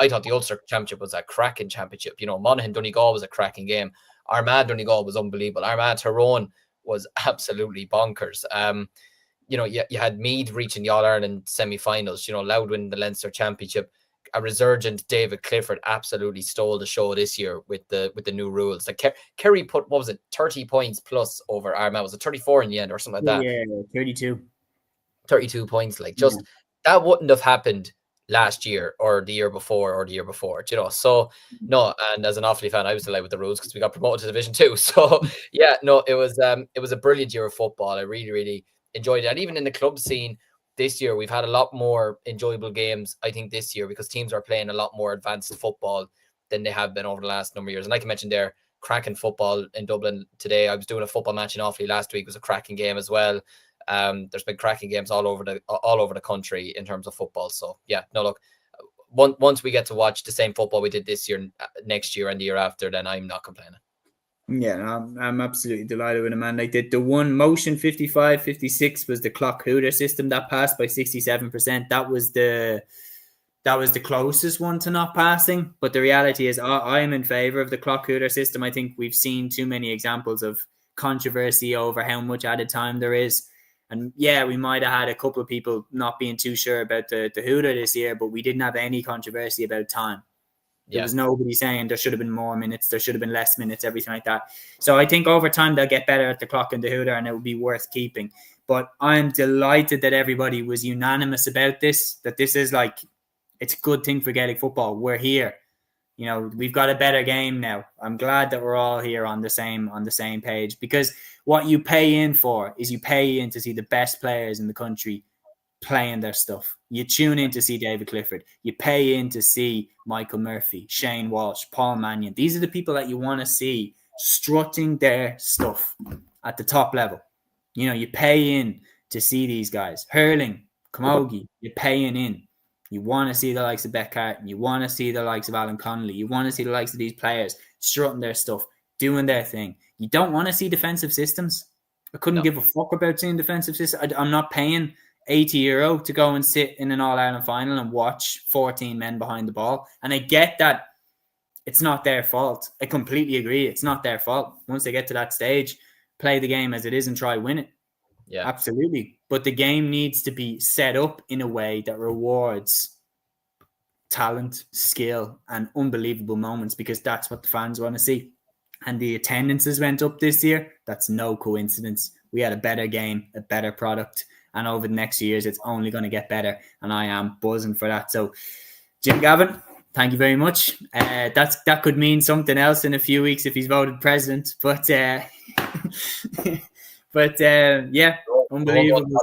thought the Ulster Championship was a cracking championship. Monaghan Donegal was a cracking game. Armagh Donegal was unbelievable. Armagh Tyrone was absolutely bonkers. You had Meath reaching the All-Ireland semi-finals. Louth winning the Leinster Championship. a resurgent David Clifford absolutely stole the show this year with the new rules. Like Kerry put, what was it, 30 points plus over Armagh? Was it 34 in the end or something like that? Yeah, 32 points. Like, just that wouldn't have happened last year or the year before, you know. So no, and as an Offaly fan, I was delighted with the rules because we got promoted to Division 2. So yeah, no, it was a brilliant year of football. I really, really enjoyed it. And even in the club scene this year, we've had a lot more enjoyable games, I think, this year, because teams are playing a lot more advanced football than they have been over the last number of years. And like I mentioned there, cracking football in Dublin today. I was doing a football match in Offaly last week. It was a cracking game as well. There's been cracking games all over the country in terms of football. So yeah, no, look, once we get to watch the same football we did this year, next year and the year after, then I'm not complaining. Yeah, I'm absolutely delighted with it, man. Like the one motion 55-56 was the clock hooter system that passed by 67%. That was the closest one to not passing. But the reality is, I am in favor of the clock hooter system. I think we've seen too many examples of controversy over how much added time there is. And yeah, we might have had a couple of people not being too sure about the hooter this year, but we didn't have any controversy about time. There was nobody saying there should have been more minutes, there should have been less minutes, everything like that. So I think over time they'll get better at the clock and the hooter, and it would be worth keeping. But I'm delighted that everybody was unanimous about this, that this is like, it's a good thing for Gaelic football. We're here. You know, we've got a better game now. I'm glad that we're all here on the same page, because what you pay in for is you pay in to see the best players in the country playing their stuff. You tune in to see David Clifford. You pay in to see Michael Murphy, Shane Walsh, Paul Mannion. These are the people that you want to see strutting their stuff at the top level. You know, you pay in to see these guys. Hurling, Camogie, you're paying in. You want to see the likes of Beck Carton. You want to see the likes of Alan Connolly. You want to see the likes of these players strutting their stuff, doing their thing. You don't want to see defensive systems. I couldn't give a fuck about seeing defensive systems. I'm not paying €80 to go and sit in an All-Ireland final and watch 14 men behind the ball. And I get that it's not their fault. I completely agree. It's not their fault. Once they get to that stage, play the game as it is and try win it. Yeah, absolutely. But the game needs to be set up in a way that rewards talent, skill, and unbelievable moments, because that's what the fans want to see. And the attendances went up this year. That's no coincidence. We had a better game, a better product, and over the next years, it's only going to get better. And I am buzzing for that. So, Jim Gavin, thank you very much. That could mean something else in a few weeks if he's voted president. But yeah, unbelievable.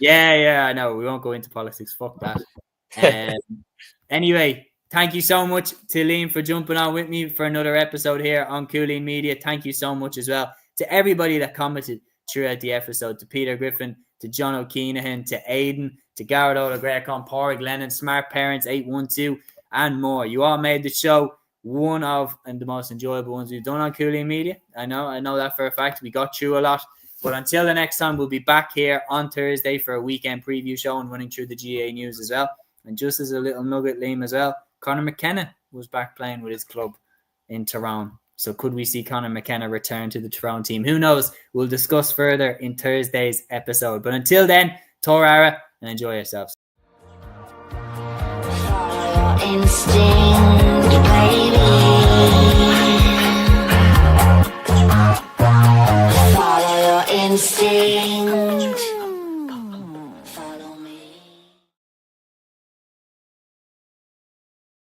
Yeah, I know. We won't go into politics. Fuck that. Anyway, thank you so much to Liam for jumping on with me for another episode here on Cúilín Media. Thank you so much as well to everybody that commented throughout the episode, to Peter Griffin, to John O'Keenahan, to Aidan, to Garrett O'Gregor, Porrig Lennon, Smart Parents 812, and more. You all made the show one of the most enjoyable ones we've done on Cúilín Media. I know that for a fact. We got through a lot. But until the next time, we'll be back here on Thursday for a weekend preview show and running through the GA news as well. And just as a little nugget, Liam, as well, Conor McKenna was back playing with his club in Tyrone. So could we see Conor McKenna return to the Tyrone team? Who knows? We'll discuss further in Thursday's episode. But until then, Torara, and enjoy yourselves. Follow your instinct.